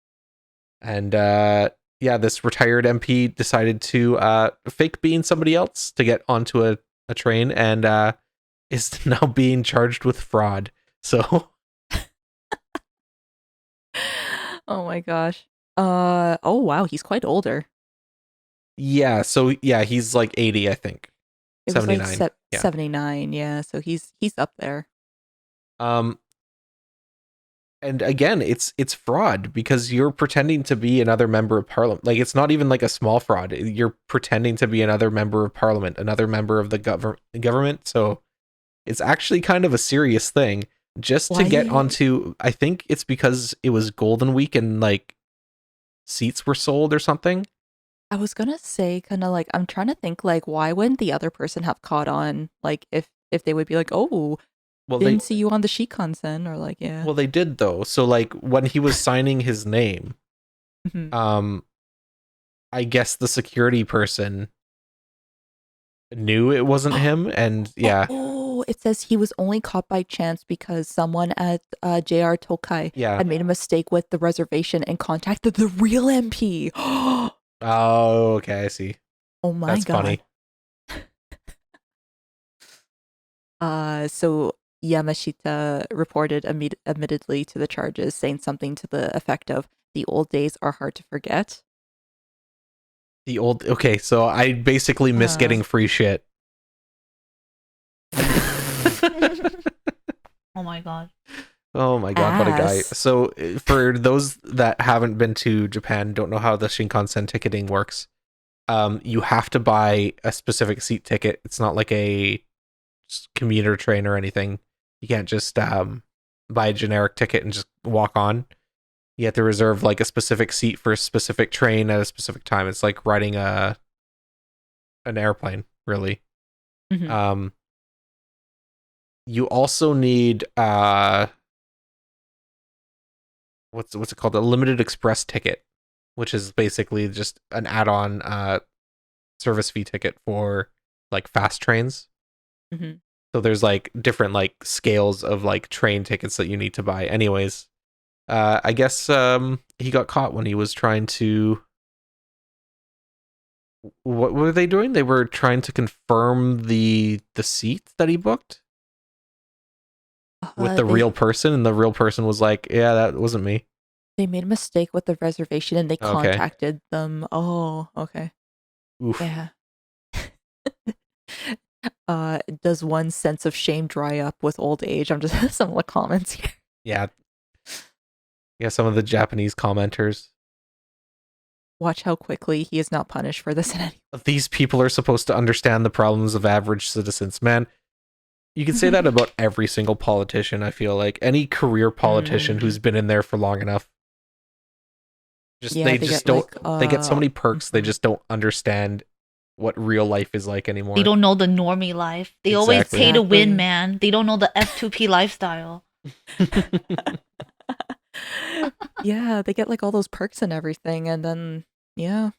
And this retired MP decided to fake being somebody else to get onto a train, and is now being charged with fraud. So Oh my gosh. Oh wow, he's quite older. yeah, he's like 80, I think. It was 79. like Yeah. 79. Yeah, so he's up there. And again, it's fraud because you're pretending to be another member of parliament. Like, it's not even like a small fraud. You're pretending to be another member of parliament, another member of the government. So it's actually kind of a serious thing just to get Why- onto. I think it's because it was Golden Week and like seats were sold or something. I was gonna say, kind of like, I'm trying to think, like, why wouldn't the other person have caught on? Like, if they would be like, oh, Well, didn't see you on the Shikansen, or like, yeah. Well, they did though. So like when he was signing his name, Mhm. I guess the security person knew it wasn't him, and yeah, Oh, it says he was only caught by chance because someone at JR Tokai yeah. had made a mistake with the reservation and contacted the real MP. Oh Oh, okay, I see. my That's god. funny. So Yamashita reported admittedly to the charges, saying something to the effect of, "The old days are hard to forget." Okay, so I basically miss getting free shit. Oh my god. Oh my god, what a guy. Ass. So for those that haven't been to Japan, don't know how the Shinkansen ticketing works, you have to buy a specific seat ticket. It's not like a commuter train or anything. You can't just buy a generic ticket and just walk on. You have to reserve like a specific seat for a specific train at a specific time. It's like riding an airplane, really. Mhm. You also need what's it called? A limited express ticket, which is basically just an add-on service fee ticket for like fast trains. Mhm. So there's like different like scales of like train tickets that you need to buy. Anyways, I guess he got caught when he was trying to. What were they doing? They were trying to confirm the seat that he booked with the real person, and the real person was like, "Yeah, that wasn't me." They made a mistake with the reservation and they Okay. contacted them. Oh, okay. Oof. Yeah. Does one's sense of shame dry up with old age? I'm just some of the comments here. Yeah. Yeah, some of the Japanese commenters. Watch how quickly he is not punished for this in any. These people are supposed to understand the problems of average citizens. Man, you can say that about every single politician, I feel like. Any career politician who's been in there for long enough. They just Yeah, don't they get so many perks, they just don't understand what real life is like anymore. They don't know the normie life. They always Exactly. pay to win, Exactly. man. They don't know the F2P lifestyle. Yeah, they get like all those perks and everything, and then yeah.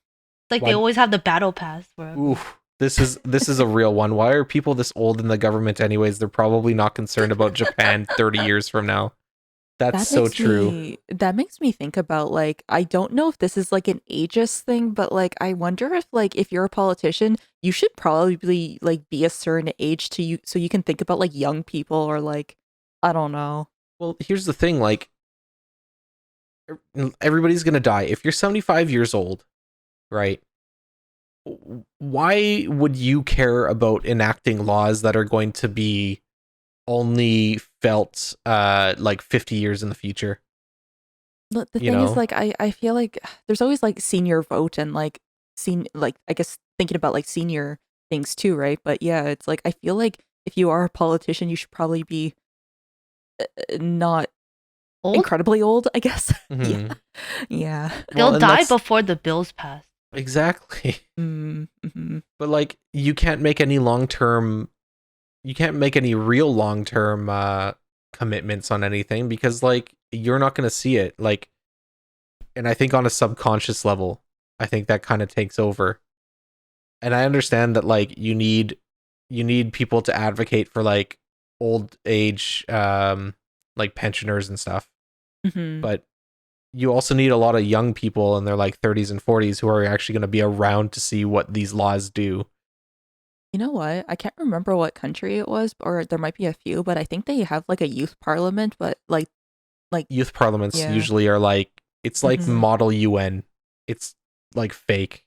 Like Why- they always have the battle pass wherever. Oof. This is a real one. Why are people this old in the government anyways? They're probably not concerned about Japan 30 years from now. That's so true. That makes me think about like I don't know if this is like an ageist thing, but like I wonder if like if you're a politician, you should probably like be a certain age to you so you can think about like young people or like I don't know. Well, here's the thing, like everybody's going to die. If you're 75 years old, right? Why would you care about enacting laws that are going to be only felt like 50 years in the future? But the You thing is know? like I feel like there's always like senior vote and like like I guess thinking about like senior things too, right? But yeah, it's like I feel like if you are a politician, you should probably be not Old? incredibly old, I guess. Mhm. Yeah. They'll and die that's- before the bills pass. Exactly. Mm-hmm. But like you can't make any real long-term commitments on anything because like you're not going to see it, like, and I think on a subconscious level I think that kind of takes over. And I understand that like you need people to advocate for like old age like pensioners and stuff, Mm-hmm. but you also need a lot of young people in their like 30s and 40s who are actually going to be around to see what these laws do. You know what? I can't remember what country it was, or there might be a few, but I think they have like a youth parliament, but like Youth parliaments Yeah. usually are like, it's like Mhm. model UN. It's like fake.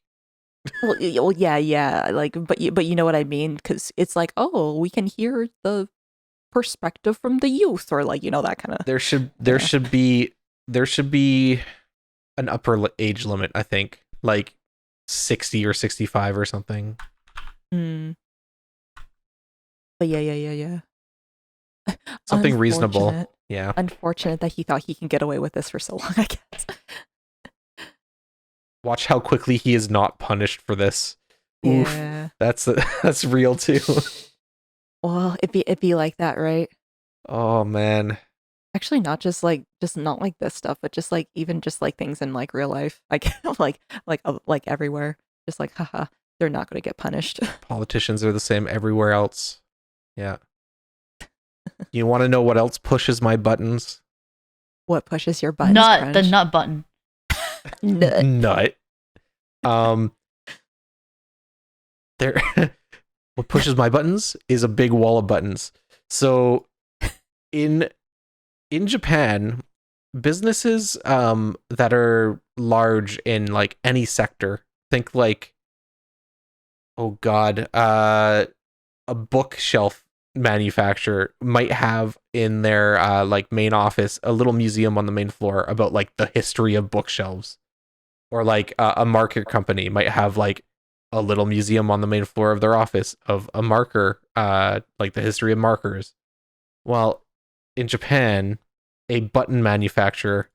well yeah, like but you know what I mean, because it's like, oh, we can hear the perspective from the youth, or like, you know, that kind of There should be an upper age limit, I think, like 60 or 65 or something. But yeah. Something reasonable. Unfortunate. Yeah. Unfortunate that he thought he can get away with this for so long, I guess. Watch how quickly he is not punished for this. Oof. Yeah. That's real too. Well, it'd be like that, right? Oh man. Actually, not not like this stuff, but just like even just like things in like real life, like like everywhere. Just like, haha, they're not going to get punished. Politicians are the same everywhere else. Yeah. You want to know what else pushes my buttons? What pushes your buttons? Nut, the Crunch? nut button. Nut. Nut. There. What pushes my buttons is a big wall of buttons. So, in Japan, businesses that are large in like any sector, think like, oh god, a bookshelf manufacturer might have in their like main office a little museum on the main floor about like the history of bookshelves, or like a market company might have like a little museum on the main floor of their office of a marker, like the history of markers. Well, in Japan, a button manufacturer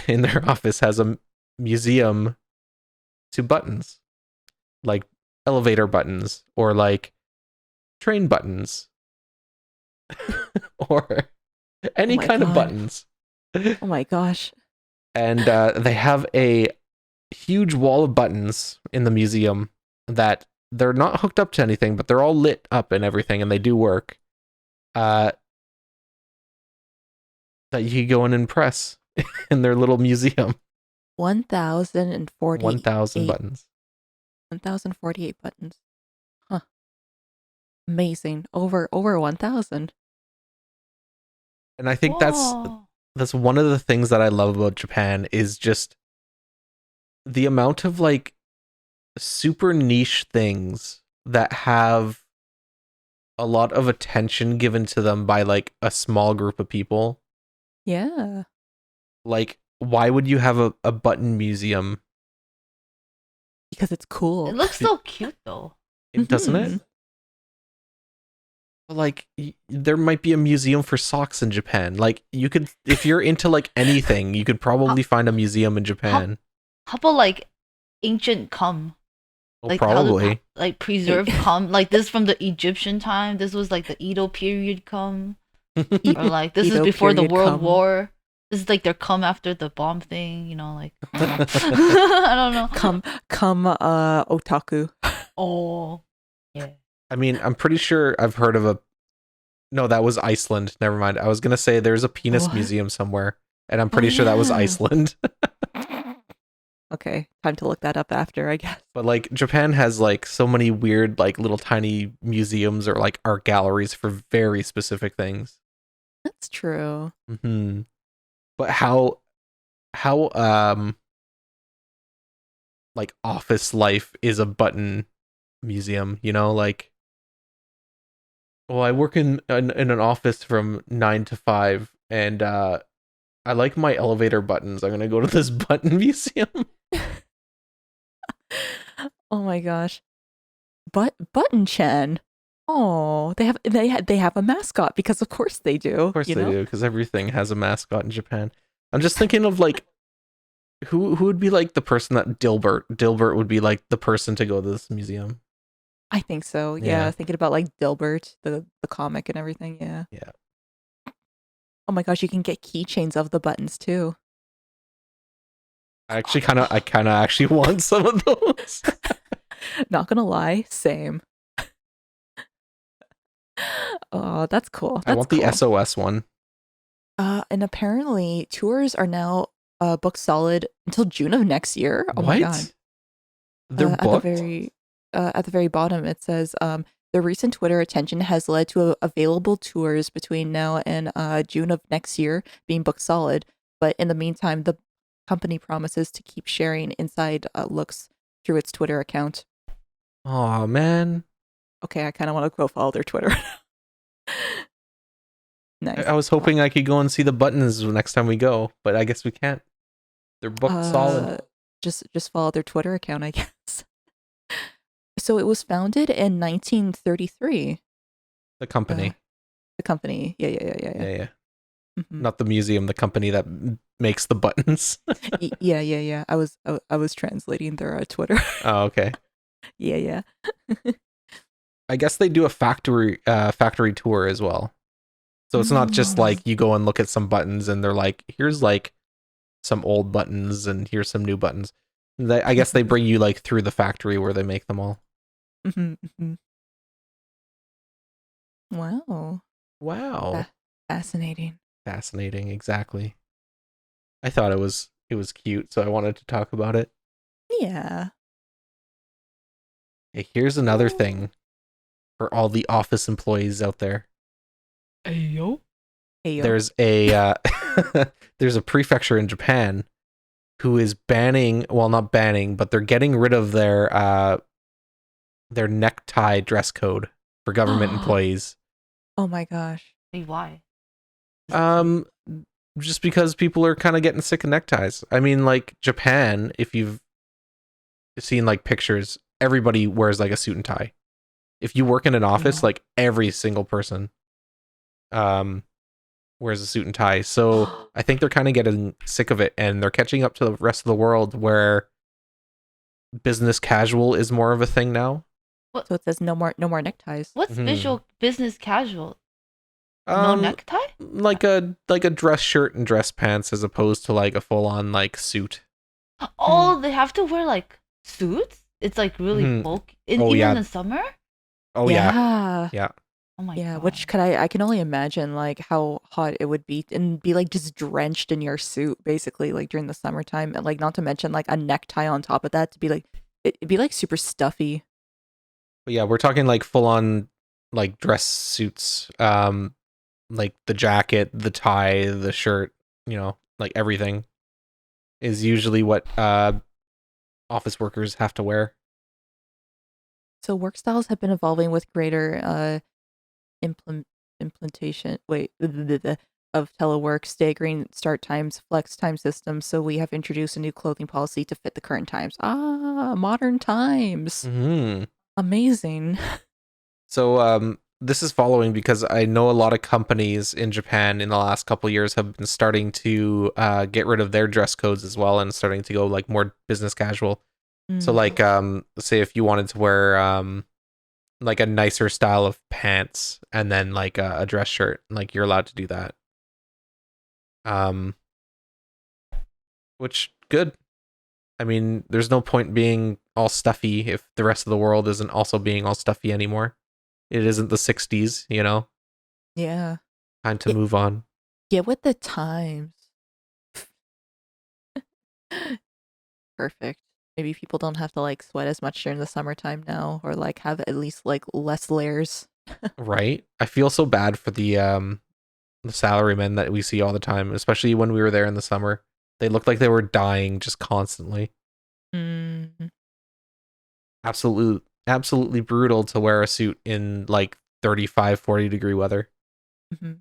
in their office has a museum to buttons, like elevator buttons or like train buttons or any my kind of God. buttons. Oh my gosh. And they have a huge wall of buttons in the museum that they're not hooked up to anything, but they're all lit up and everything, and they do work. That you go in and press in their little museum. 1,048 1,000 buttons. 1,048 buttons. Huh. Amazing. Over 1,000. And I think that's Whoa. one of the things that I love about Japan is just the amount of like super niche things that have a lot of attention given to them by like a small group of people. Yeah. Like, why would you have a button museum? Because it's cool. It looks so cute though. Doesn't it? Mhm. Like, there might be a museum for socks in Japan. Like, you could, if you're into like anything, you could probably find a museum in Japan. How about like ancient cum? Well, Like how probably. like preserved come like this from the Egyptian time. This was like the Edo period come, or like this is Edo before the period World come. War. This is like their come after the bomb thing. You know, like I don't know. I don't know. Come otaku. Oh, yeah. I mean, I'm pretty sure I've heard of a. No, that was Iceland. Never mind. I was gonna say there's a penis What? museum somewhere, and I'm Oh, pretty sure that was yeah. Iceland. Okay, time to look that up after, I guess. But like Japan has like so many weird like little tiny museums or like art galleries for very specific things. That's true. Hmm. But how like office life is a button museum, you know, like well, I work in an office from 9 to 5 and I like my elevator buttons. I'm going to go to this button museum. Oh my gosh. Button Chan. Oh, they have a mascot because of course they do. Of course they do, because everything has a mascot in Japan. I'm just thinking of like who would be like the person that Dilbert. Dilbert would be like the person to go to this museum. I think so. Yeah. Yeah, thinking about like Dilbert, the comic and everything. Yeah. Yeah. Oh my gosh, you can get keychains of the buttons too. I kind of actually want some of those. Not gonna lie, same. Oh, that's cool. I want the cool. SOS one. And apparently tours are now booked solid until June of next year. Oh my god. They're booked. At the very bottom it says the recent Twitter attention has led to available tours between now and June of next year being booked solid. But in the meantime, the company promises to keep sharing inside looks through its Twitter account. Oh man. Okay, I kind of want to go follow their Twitter. Nice. I was hoping I could go and see the buttons next time we go, but I guess we can't. They're booked solid. Just follow their Twitter account, I guess. So it was founded in 1933. The company. The company. Yeah. Yeah. Mhm. Not the museum, the company that makes the buttons. Yeah. I was translating their Twitter. Oh, okay. Yeah. I guess they do a factory tour as well. So it's not just like you go and look at some buttons and they're like, here's like some old buttons and here's some new buttons. I guess they bring you like through the factory where they make them all. Mhm. Wow. Wow. Fascinating. Fascinating, exactly. I thought it was cute, so I wanted to talk about it. Yeah. Hey, here's another thing for all the office employees out there. Hey yo. Hey, yo. There's a there's a prefecture in Japan who is banning, well, not banning, but they're getting rid of their necktie dress code for government employees. Oh my gosh. Wait, why? Just because people are kind of getting sick of neckties. I mean, like Japan, if you've seen like pictures, everybody wears like a suit and tie. If you work in an office, like every single person wears a suit and tie. So I think they're kind of getting sick of it and they're catching up to the rest of the world where business casual is more of a thing now. So it says no more neckties. What's Mhm. visual business casual? No necktie? Like a dress shirt and dress pants as opposed to like a full on like suit. Oh, they have to wear like suits? It's like really Mhm. bulky. Oh, Even yeah. in the summer? Oh yeah. Oh my Yeah, god. which I can only imagine like how hot it would be and be like just drenched in your suit basically like during the summertime and like not to mention like a necktie on top of that to be like it'd be like super stuffy. But yeah, we're talking like full on like dress suits. Like the jacket, the tie, the shirt, you know, like everything is usually what office workers have to wear. So work styles have been evolving with greater implementation of telework, staggering start times, flex time systems. So we have introduced a new clothing policy to fit the current times. Modern times. Mm-hmm. Amazing. So this is following because I know a lot of companies in Japan in the last couple of years have been starting to get rid of their dress codes as well and starting to go like more business casual. So like say if you wanted to wear like a nicer style of pants and then like a dress shirt, like you're allowed to do that. Um which good. I mean, there's no point being all stuffy if the rest of the world isn't also being all stuffy anymore. It isn't the 60s, you know? Yeah. Time to Get, move on. get with the times. Perfect. Maybe people don't have to like sweat as much during the summertime now, or like have at least like less layers. Right? I feel so bad for the salarymen that we see all the time, especially when we were there in the summer. They looked like they were dying just constantly. Mm, Absolutely brutal to wear a suit in like 35, 40-degree weather. mhm.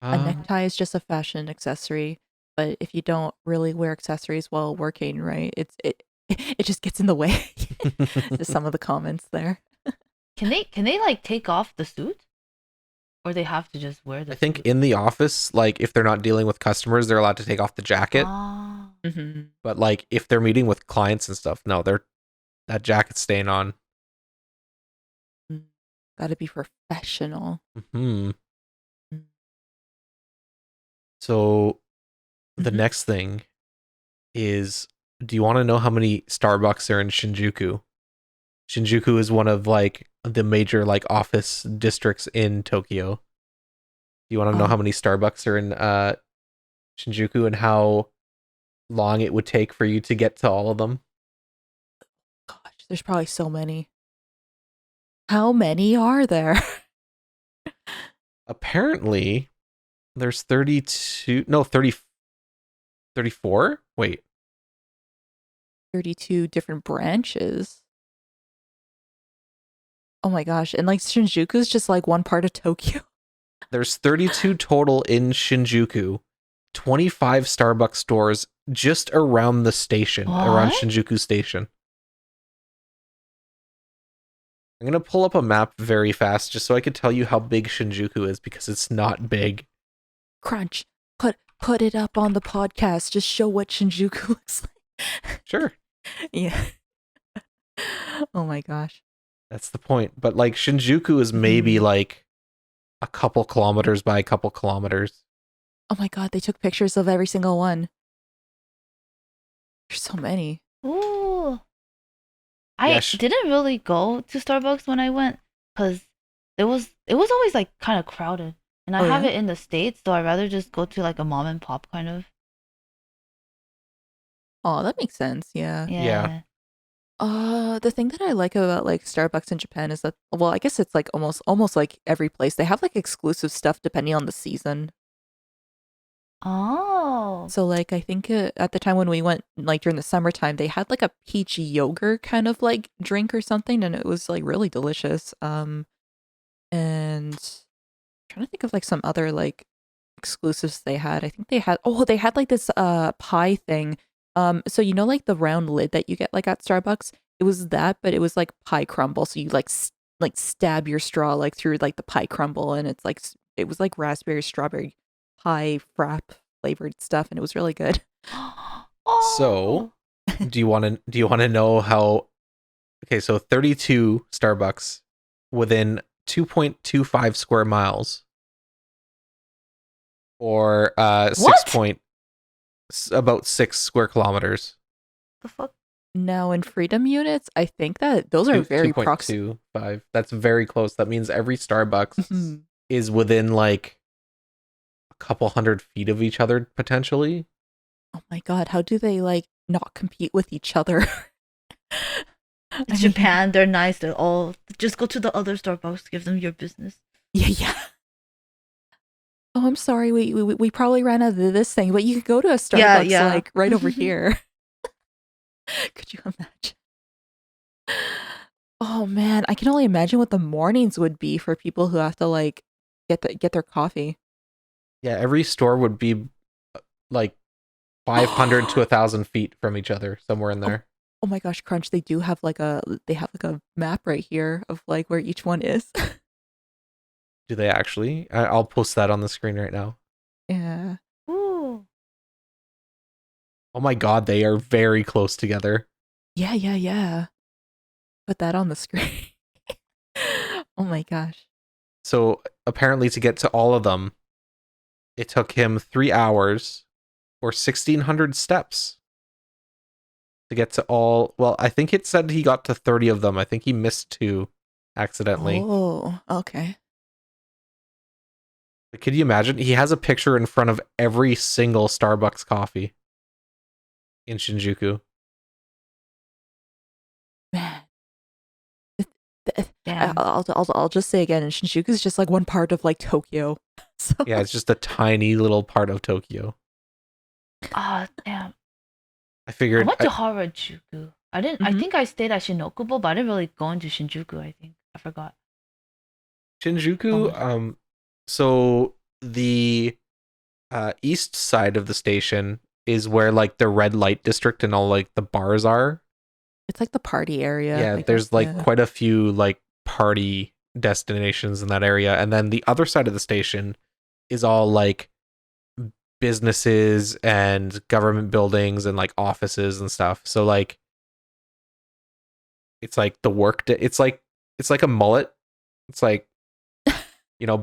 A Um, necktie is just a fashion accessory, but if you don't really wear accessories while working, right, it just gets in the way. Just some of the comments there. Can they like take off the suit, or they have to just wear the I think suit? in the office, like if they're not dealing with customers, they're allowed to take off the jacket. Ah, Hmm. But like if they're meeting with clients and stuff, no, that jacket's staying on. Got to be professional. Hmm. Mm. So the Mhm. next thing is, do you want to know how many Starbucks are in Shinjuku? Shinjuku is one of like the major like office districts in Tokyo. Do you want to know how many Starbucks are in Shinjuku and how long it would take for you to get to all of them? Gosh, there's probably so many. How many are there? Apparently, there's 32, no, 30, 34? Wait, 32 different branches. Oh my gosh. And like Shinjuku is just like one part of Tokyo. there's 32 total in Shinjuku, 25 Starbucks stores just around the station, around what? Shinjuku Station. I'm going to pull up a map very fast just so I could tell you how big Shinjuku is because it's not big. Crunch. Put it up on the podcast. Just show what Shinjuku looks like. Sure. Yeah. Oh my gosh. That's the point. But like Shinjuku is maybe Mhm. like a couple kilometers by a couple kilometers. Oh my god, they took pictures of every single one. There's so many. Ooh. I Yeah, didn't really go to Starbucks when I went because it was always like kind of crowded, and I Oh have yeah? it in the States, so I'd rather just go to like a mom and pop kind of. Oh, that makes sense. Yeah. yeah. Yeah. The thing that I like about like Starbucks in Japan is that, well, I guess it's like almost like every place they have like exclusive stuff depending on the season. Oh. So like I think at the time when we went like during the summertime, they had like a peach yogurt kind of like drink or something, and it was like really delicious. And I'm trying to think of like some other like exclusives they had. I think they had like this pie thing. So you know like the round lid that you get like at Starbucks? It was that, but it was like pie crumble. So you like like stab your straw like through like the pie crumble, and it's like it was like raspberry strawberry pie frap flavored stuff, and it was really good. So, Oh. do you want to know how okay, so 32 Starbucks within 2.25 square miles or 6 What? point about 6 square kilometers. The fuck? Now in freedom units, I think that those are very proximate. 2.25. That's very close. That means every Starbucks is within like a couple hundred feet of each other potentially. Oh my god, how do they like not compete with each other? It's Japan. They're nice. They're all just go to the other Starbucks. Give them your business. Yeah. Oh, I'm sorry. We probably ran out of this thing, but you could go to a Starbucks Yeah. like right over here. Could you imagine? Oh man, I can only imagine what the mornings would be for people who have to like get their coffee. Yeah, every store would be like 500 to 1,000 feet from each other, somewhere in there. Oh my gosh, Crunch, they have like a map right here of like where each one is. Do they actually? I'll post that on the screen right now. Yeah. Ooh. Oh my god, they are very close together. Yeah. Put that on the screen. Oh my gosh. So apparently, to get to all of them, it took him 3 hours or 1,600 steps to get to all. Well, I think it said he got to 30 of them. I think he missed 2 accidentally. Oh, okay. But could you imagine? He has a picture in front of every single Starbucks coffee in Shinjuku. Man. Th- Damn. I'll just say again, Shinjuku is just like one part of like Tokyo. So Yeah, it's just a tiny little part of Tokyo. Ah, damn. I I figured. went to Harajuku. I didn't. I Mhm. think I stayed at Shinokubo, but I didn't really go into Shinjuku. I think I forgot. Shinjuku. So the east side of the station is where like the red light district and all like the bars are. it's like the party area. Yeah, I there's guess, like yeah. quite a few like party destinations in that area, and then the other side of the station is all like businesses and government buildings and like offices and stuff. So like it's like the work it's like a mullet. It's like,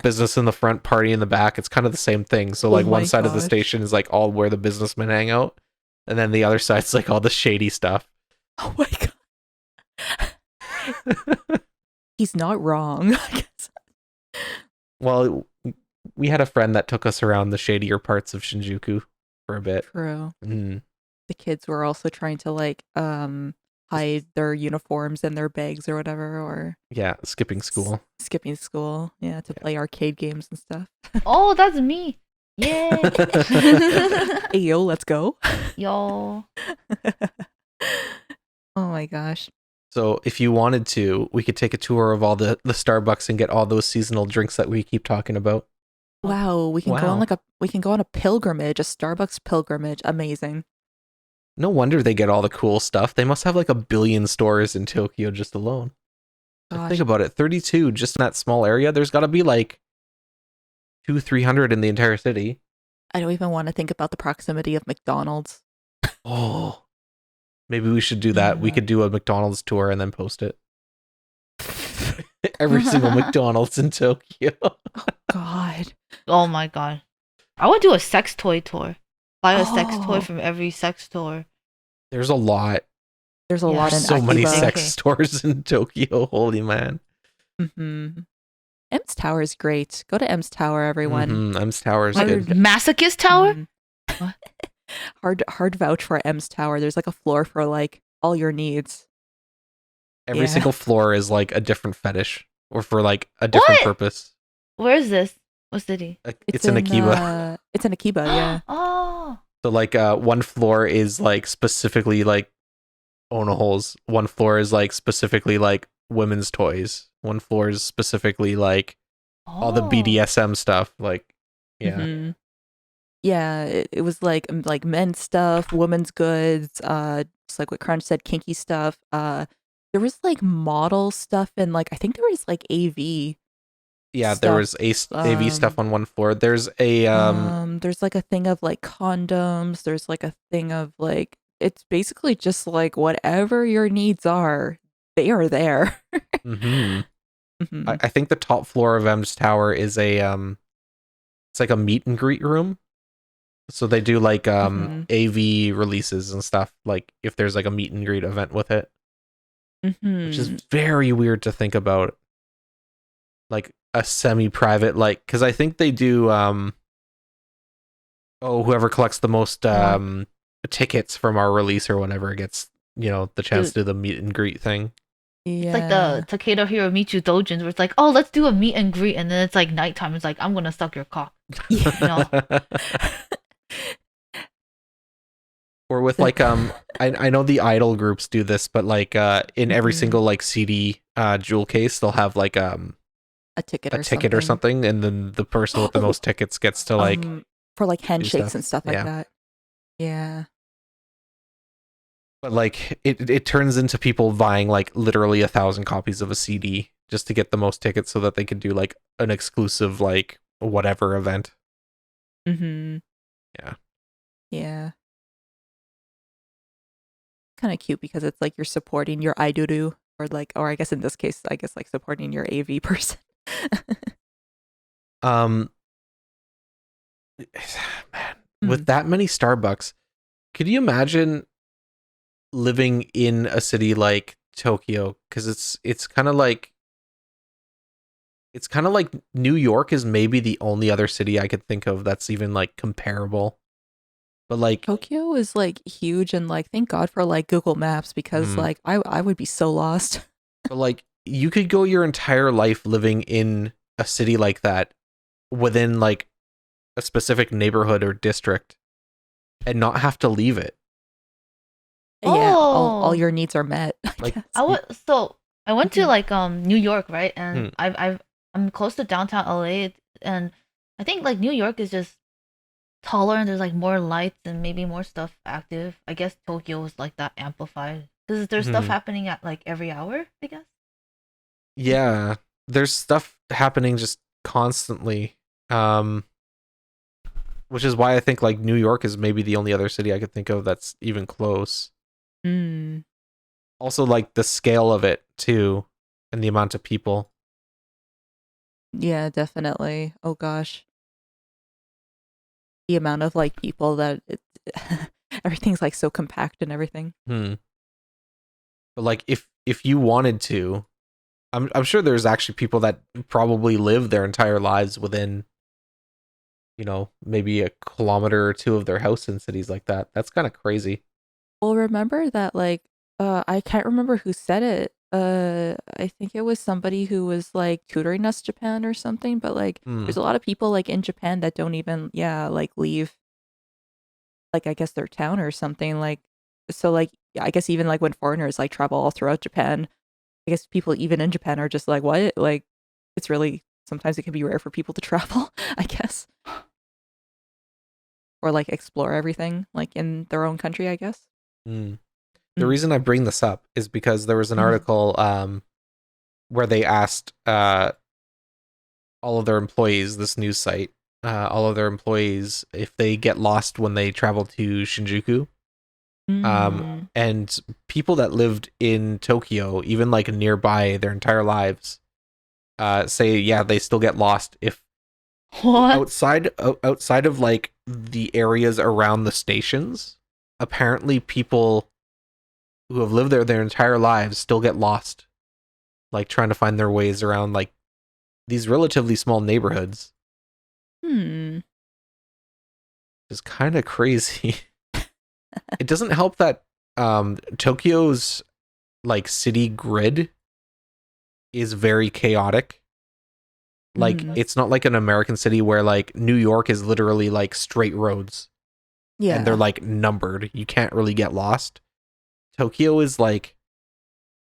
business in the front, party in the back. It's kind of the same thing. So like Oh one my side of the gosh. station is like all where the businessmen hang out, and then the other side's like all the shady stuff. Oh my god. He's not wrong. I guess. Well, we had a friend that took us around the shadier parts of Shinjuku for a bit. True. Mm. The kids were also trying to like hide their uniforms and their bags or whatever, or Yeah, skipping school. skipping school, yeah, to play arcade games and stuff. Oh, that's me. Yay. Hey yo, let's go. Yo. Oh my gosh. So if you wanted to, we could take a tour of all the Starbucks and get all those seasonal drinks that we keep talking about. Wow, we can go on Wow. we can go on a pilgrimage, a Starbucks pilgrimage. Amazing. No wonder they get all the cool stuff. They must have like 1 billion stores in Tokyo just alone. Like, Gosh. think about it, 32 just in that small area. There's got to be like 200-300 in the entire city. I don't even want to think about the proximity of McDonald's. Oh, maybe we should do that. We Yeah. could do a McDonald's tour and then post it. Every single McDonald's in Tokyo. God. Oh my god. I would do a sex toy tour. Buy a sex toy Oh. from every sex store. There's a lot. There's a Yeah. lot in So many Akiba. sex Okay. stores in Tokyo. Holy man. Mm-hmm. M's Tower is great. Go to M's Tower, everyone. M's Tower is Like good. Masochist Tower? Mhm. What? Hard vouch for M's Tower. There's like a floor for like all your needs. Every Yeah. single floor is like a different fetish or for like a different What? purpose. Where is this? What city? Like, it's an Akiba. It's in Akiba, yeah. Oh. So like one floor is like specifically like onoholes. One floor is like specifically like women's toys. One floor is specifically like all the Oh. BDSM stuff. Like, yeah. Mhm. Yeah, it was like men's stuff, women's goods, just like what Crunch said, kinky stuff. There was like model stuff and like I think there was like AV. Yeah, there was AV stuff on one floor. There's a There's like a thing of like condoms. There's like a thing of like it's basically just like whatever your needs are, they are there. mhm. Mhm. I think the top floor of M's Tower is a it's like a meet and greet room. So they do like Mhm. AV releases and stuff, like if there's like a meet and greet event with it, which is very weird to think about. Like a semi-private, like, because I think they do whoever collects the most tickets from our release or whatever gets, the chance to do the meet and greet thing. Yeah. It's like the Takeda Hiromichu Dojins where it's like, oh, let's do a meet and greet, and then it's like nighttime. It's like, I'm gonna suck your cock. Yeah. Or with like I know the idol groups do this, but like in every Mhm. single like CD jewel case they'll have like a ticket a or ticket or something, and then the person with the most tickets gets to like for like handshakes stuff. and stuff like Yeah. that. Yeah. but like it turns into people buying like literally 1,000 copies of a CD just to get the most tickets so that they could do like an exclusive like whatever event. Mm-hmm. Yeah. Yeah. kind of cute because it's like you're supporting your iduru, or I guess in this case, I guess like supporting your AV person. Man, with that many Starbucks, could you imagine living in a city like Tokyo? Because it's kind of like New York is maybe the only other city I could think of that's even like comparable. But like Tokyo is like huge, and like thank God for like Google Maps because like I would be so lost. But like you could go your entire life living in a city like that within like a specific neighborhood or district and not have to leave it. Yeah, all your needs are met. Like I went to like New York, right? And I'm close to downtown LA, and I think like New York is just taller and there's like more lights and maybe more stuff active. I guess Tokyo was like that amplified because there's stuff happening at like every hour, I guess. Yeah, there's stuff happening just constantly. Which is why I think like New York is maybe the only other city I could think of that's even close. Also like the scale of it too and the amount of people. Yeah, definitely. Oh gosh. The amount of like people that everything's like so compact and everything. But like if you wanted to, I'm sure there's actually people that probably live their entire lives within, you know, maybe a kilometer or two of their house in cities like that. That's kind of crazy. Well, remember that like I can't remember who said it. I think it was somebody who was like tutoring us Japan or something, but like there's a lot of people like in Japan that don't even like leave like I guess their town or something, like so like I guess even like when foreigners like travel all throughout Japan, I guess people even in Japan are just like, what? Like it's really sometimes it can be rare for people to travel, I guess. Or like explore everything like in their own country, I guess. The reason I bring this up is because there was an article where they asked all of their employees, this news site, all of their employees if they get lost when they travel to Shinjuku. And people that lived in Tokyo, even like nearby their entire lives, say yeah, they still get lost if outside of like the areas around the stations. Apparently people who have lived there their entire lives still get lost, like trying to find their ways around like these relatively small neighborhoods. It's kind of crazy. It doesn't help that Tokyo's like city grid is very chaotic. Like it's not like an American city where like New York is literally like straight roads. Yeah. And they're like numbered. You can't really get lost. Tokyo is like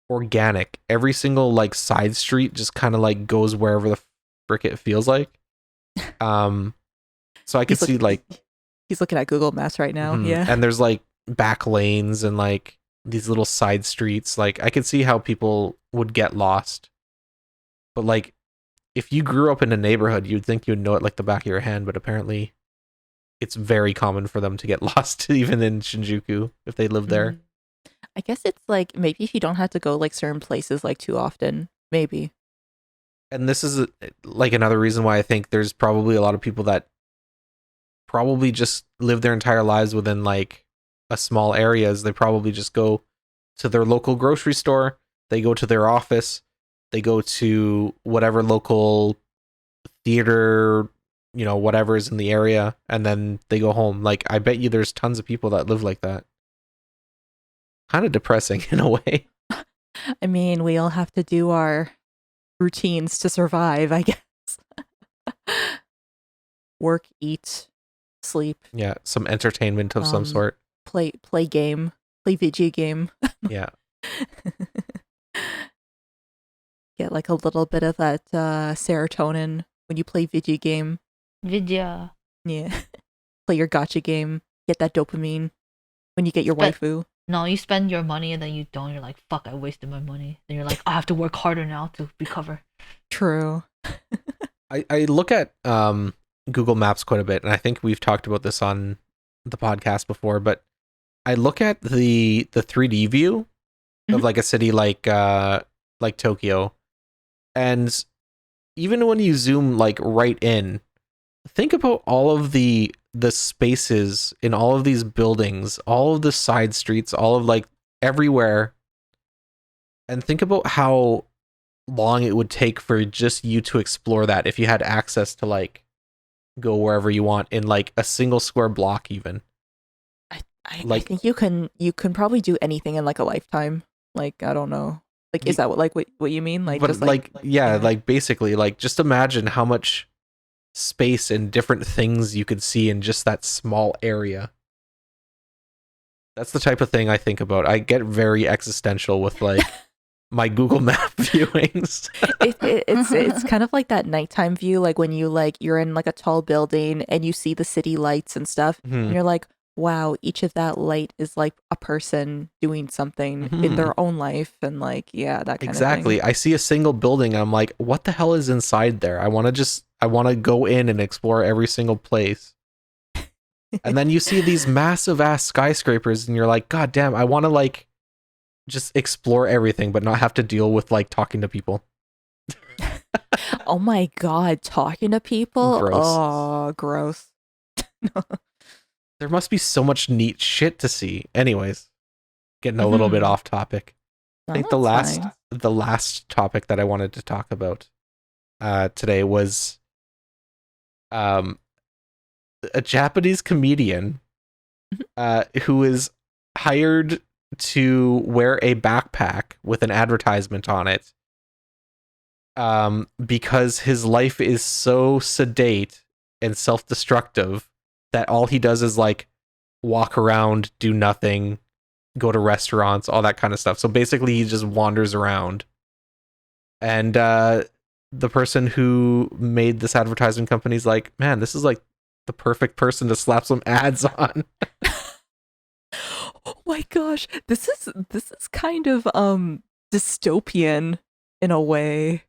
organic. Every single like side street just kind of like goes wherever the frick it feels like. So I could see like he's looking at Google Maps right now. Yeah. And there's like back lanes and like these little side streets. Like I could see how people would get lost. But like if you grew up in a neighborhood, you'd think you'd know it like the back of your hand, but apparently it's very common for them to get lost even in Shinjuku if they live there. I guess it's like maybe if you don't have to go like certain places like too often, maybe. And this is like another reason why I think there's probably a lot of people that probably just live their entire lives within like a small areas. They probably just go to their local grocery store, they go to their office, they go to whatever local theater, you know, whatever is in the area, and then they go home. Like I bet you there's tons of people that live like that. Kind of depressing in a way. I mean, we all have to do our routines to survive, I guess. Work, eat, sleep. Yeah, some entertainment of some sort. Play video game. Yeah. Get like a little bit of that serotonin when you play video game. Vidya. Yeah. Play your gacha game. Get that dopamine when you get your waifu. No, you spend your money and then you don't. You're like, fuck, I wasted my money. Then you're like, I have to work harder now to recover. True. I look at Google Maps quite a bit, and I think we've talked about this on the podcast before, but I look at the 3D view of Mhm. like a city like Tokyo, and even when you zoom like right in, think about all of the spaces in all of these buildings, all of the side streets, all of like everywhere, and think about how long it would take for just you to explore that if you had access to like go wherever you want in like a single square block even. I Like think you can probably do anything in like a lifetime. Like I don't know. Like is y- that what you mean? Like but just like like yeah, yeah. like basically like just imagine how much space and different things you could see in just that small area. That's the type of thing I think about. I get very existential with like my Google Map viewings. It's kind of like that nighttime view, like when you like you're in like a tall building and you see the city lights and stuff, and Mhm. you're like, wow, each of that light is like a person doing something in Mhm. their own life, and like yeah, that kind of thing. Exactly. I see a single building. I'm like, what the hell is inside there? I want to go in and explore every single place. And then you see these massive ass skyscrapers, and you're like, God damn, I want to like just explore everything, but not have to deal with like talking to people. Oh my god, talking to people? Gross. Oh, gross. There must be so much neat shit to see. Anyways, getting a little bit Mhm. off topic. I No, think that's fine. the last topic that I wanted to talk about today was um a Japanese comedian Mhm. who is hired to wear a backpack with an advertisement on it because his life is so sedate and self-destructive that all he does is like walk around, do nothing, go to restaurants, all that kind of stuff. So basically he just wanders around. And the person who made this advertising company is like, man, this is like the perfect person to slap some ads on. Oh my gosh, this is kind of dystopian in a way.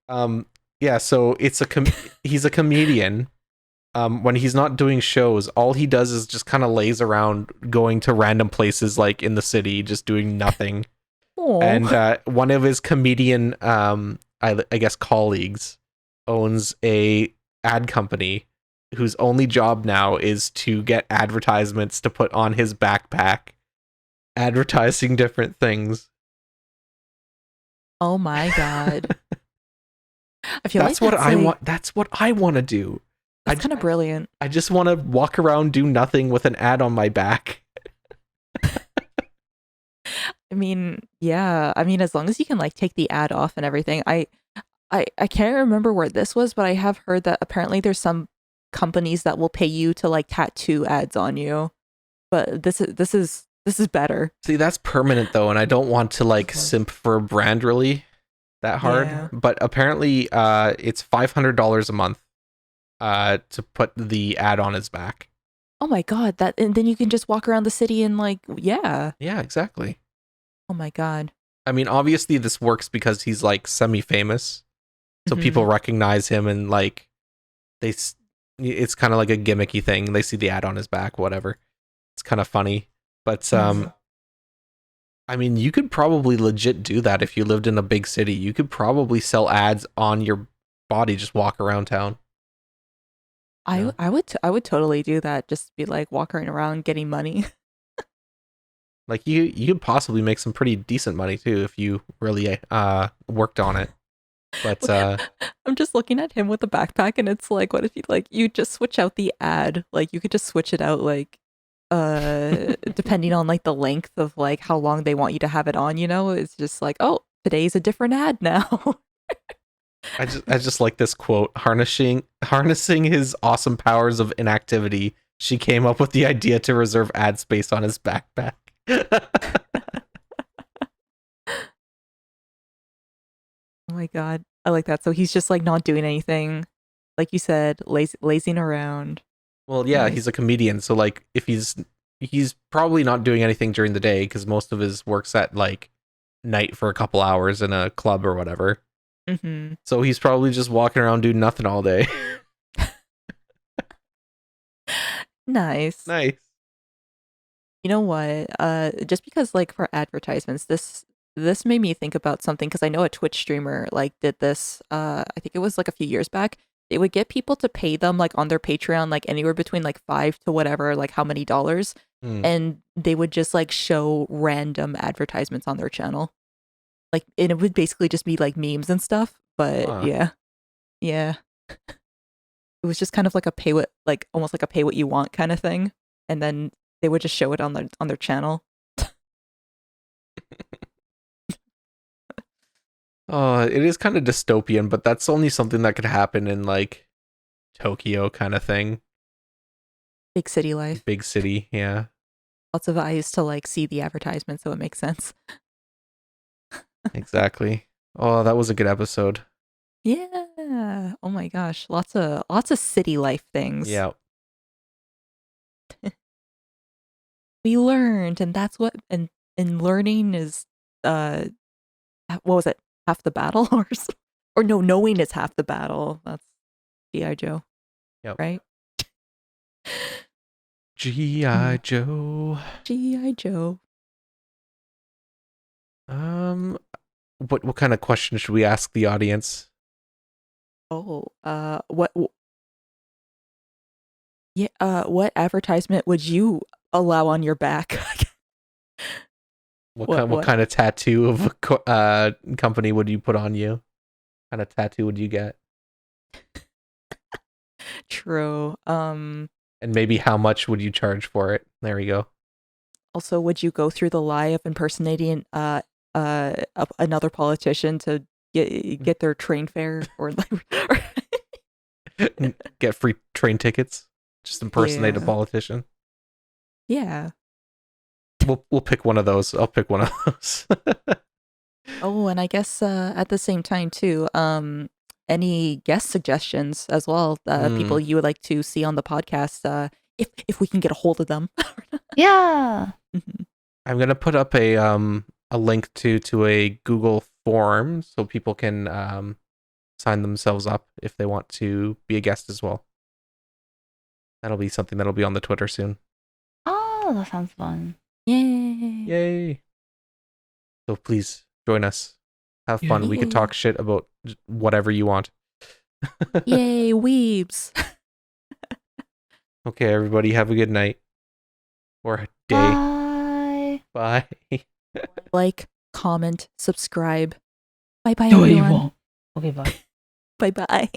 Yeah, so he's a comedian. When he's not doing shows, all he does is just kind of lays around going to random places like in the city, just doing nothing. And Oh, one of his comedian I guess colleagues owns a ad company whose only job now is to get advertisements to put on his backpack advertising different things. oh my god. I feel like That's what that's I like want. That's what I want to do. I, that's kind of brilliant. I just want to walk around, do nothing with an ad on my back. I mean, yeah. I mean, as long as you can like take the ad off and everything. I can't remember where this was, but I have heard that apparently there's some companies that will pay you to like tattoo ads on you. But this is better. See, that's permanent though, and I don't want to like Mhm. simp for a brand really that hard. Yeah. But apparently, it's $500 a month, to put the ad on his back. Oh my god, that and then you can just walk around the city and like yeah. Yeah, exactly. Oh my god. I mean, obviously this works because he's like semi-famous, so people Mhm. recognize him and like they. It's kind of like a gimmicky thing. They see the ad on his back, whatever. It's kind of funny, but Mhm. I mean, you could probably legit do that if you lived in a big city. You could probably sell ads on your body, just walk around town. Yeah. I would totally do that. Just be like walking around getting money. Like you could possibly make some pretty decent money too if you really worked on it. But I'm just looking at him with the backpack and it's like, what if you like you just switch out the ad? Like you could just switch it out like depending on like the length of like how long they want you to have it on, you know? It's just like, oh, today's a different ad now. I just like this quote, harnessing his awesome powers of inactivity, she came up with the idea to reserve ad space on his backpack. Oh my god. I like that. So he's just like not doing anything. Like you said, lazing around. Well, yeah, Nice. he's a comedian, so like if he's probably not doing anything during the day because most of his work's at like night for a couple hours in a club or whatever. Mhm. So he's probably just walking around doing nothing all day. Nice. Nice. You know what? Just because like for advertisements, this made me think about something because I know a Twitch streamer like did this. I think it was like a few years back. They would get people to pay them like on their Patreon, like anywhere between like 5 to whatever, like how many dollars, Hmm. and they would just like show random advertisements on their channel. Like, and it would basically just be like memes and stuff. But Huh. yeah, it was just kind of like a pay what, like almost like a pay what you want kind of thing, and then they would just show it on their channel. It is kind of dystopian, but that's only something that could happen in like Tokyo kind of thing. Big city life. Big city, yeah. Lots of eyes to like see the advertisement, so it makes sense. Exactly. Oh, that was a good episode. Yeah. Oh my gosh. Lots of city life things. Yeah. We learned, and that's what and learning is what was it? Half the battle or no, knowing is half the battle. That's G.I. Joe. Yep. Right? G.I. Joe. G.I. Joe. What kind of question should we ask the audience? Oh, what advertisement would you allow on your back? What kind of tattoo of a company would you put on you? What kind of tattoo would you get? True. And maybe how much would you charge for it? There we go. Also, would you go through the lie of impersonating another politician to get their train fare or like Get free train tickets? Just impersonate a Yeah. politician. Yeah. We'll pick one of those. I'll pick one of those. Oh, and I guess at the same time too, any guest suggestions as well, people you would like to see on the podcast, if we can get a hold of them. Yeah. I'm gonna put up a link to a Google form so people can sign themselves up if they want to be a guest as well. That'll be something that'll be on the Twitter soon. Oh, that sounds fun. Yay! Yay! So please join us. Have fun. We could Yay. talk shit about whatever you want. Yay, weebs! Okay, everybody, have a good night or day. Bye. Bye. Like, comment, subscribe. Bye bye, No, you everyone. won't. Okay, bye. Bye bye.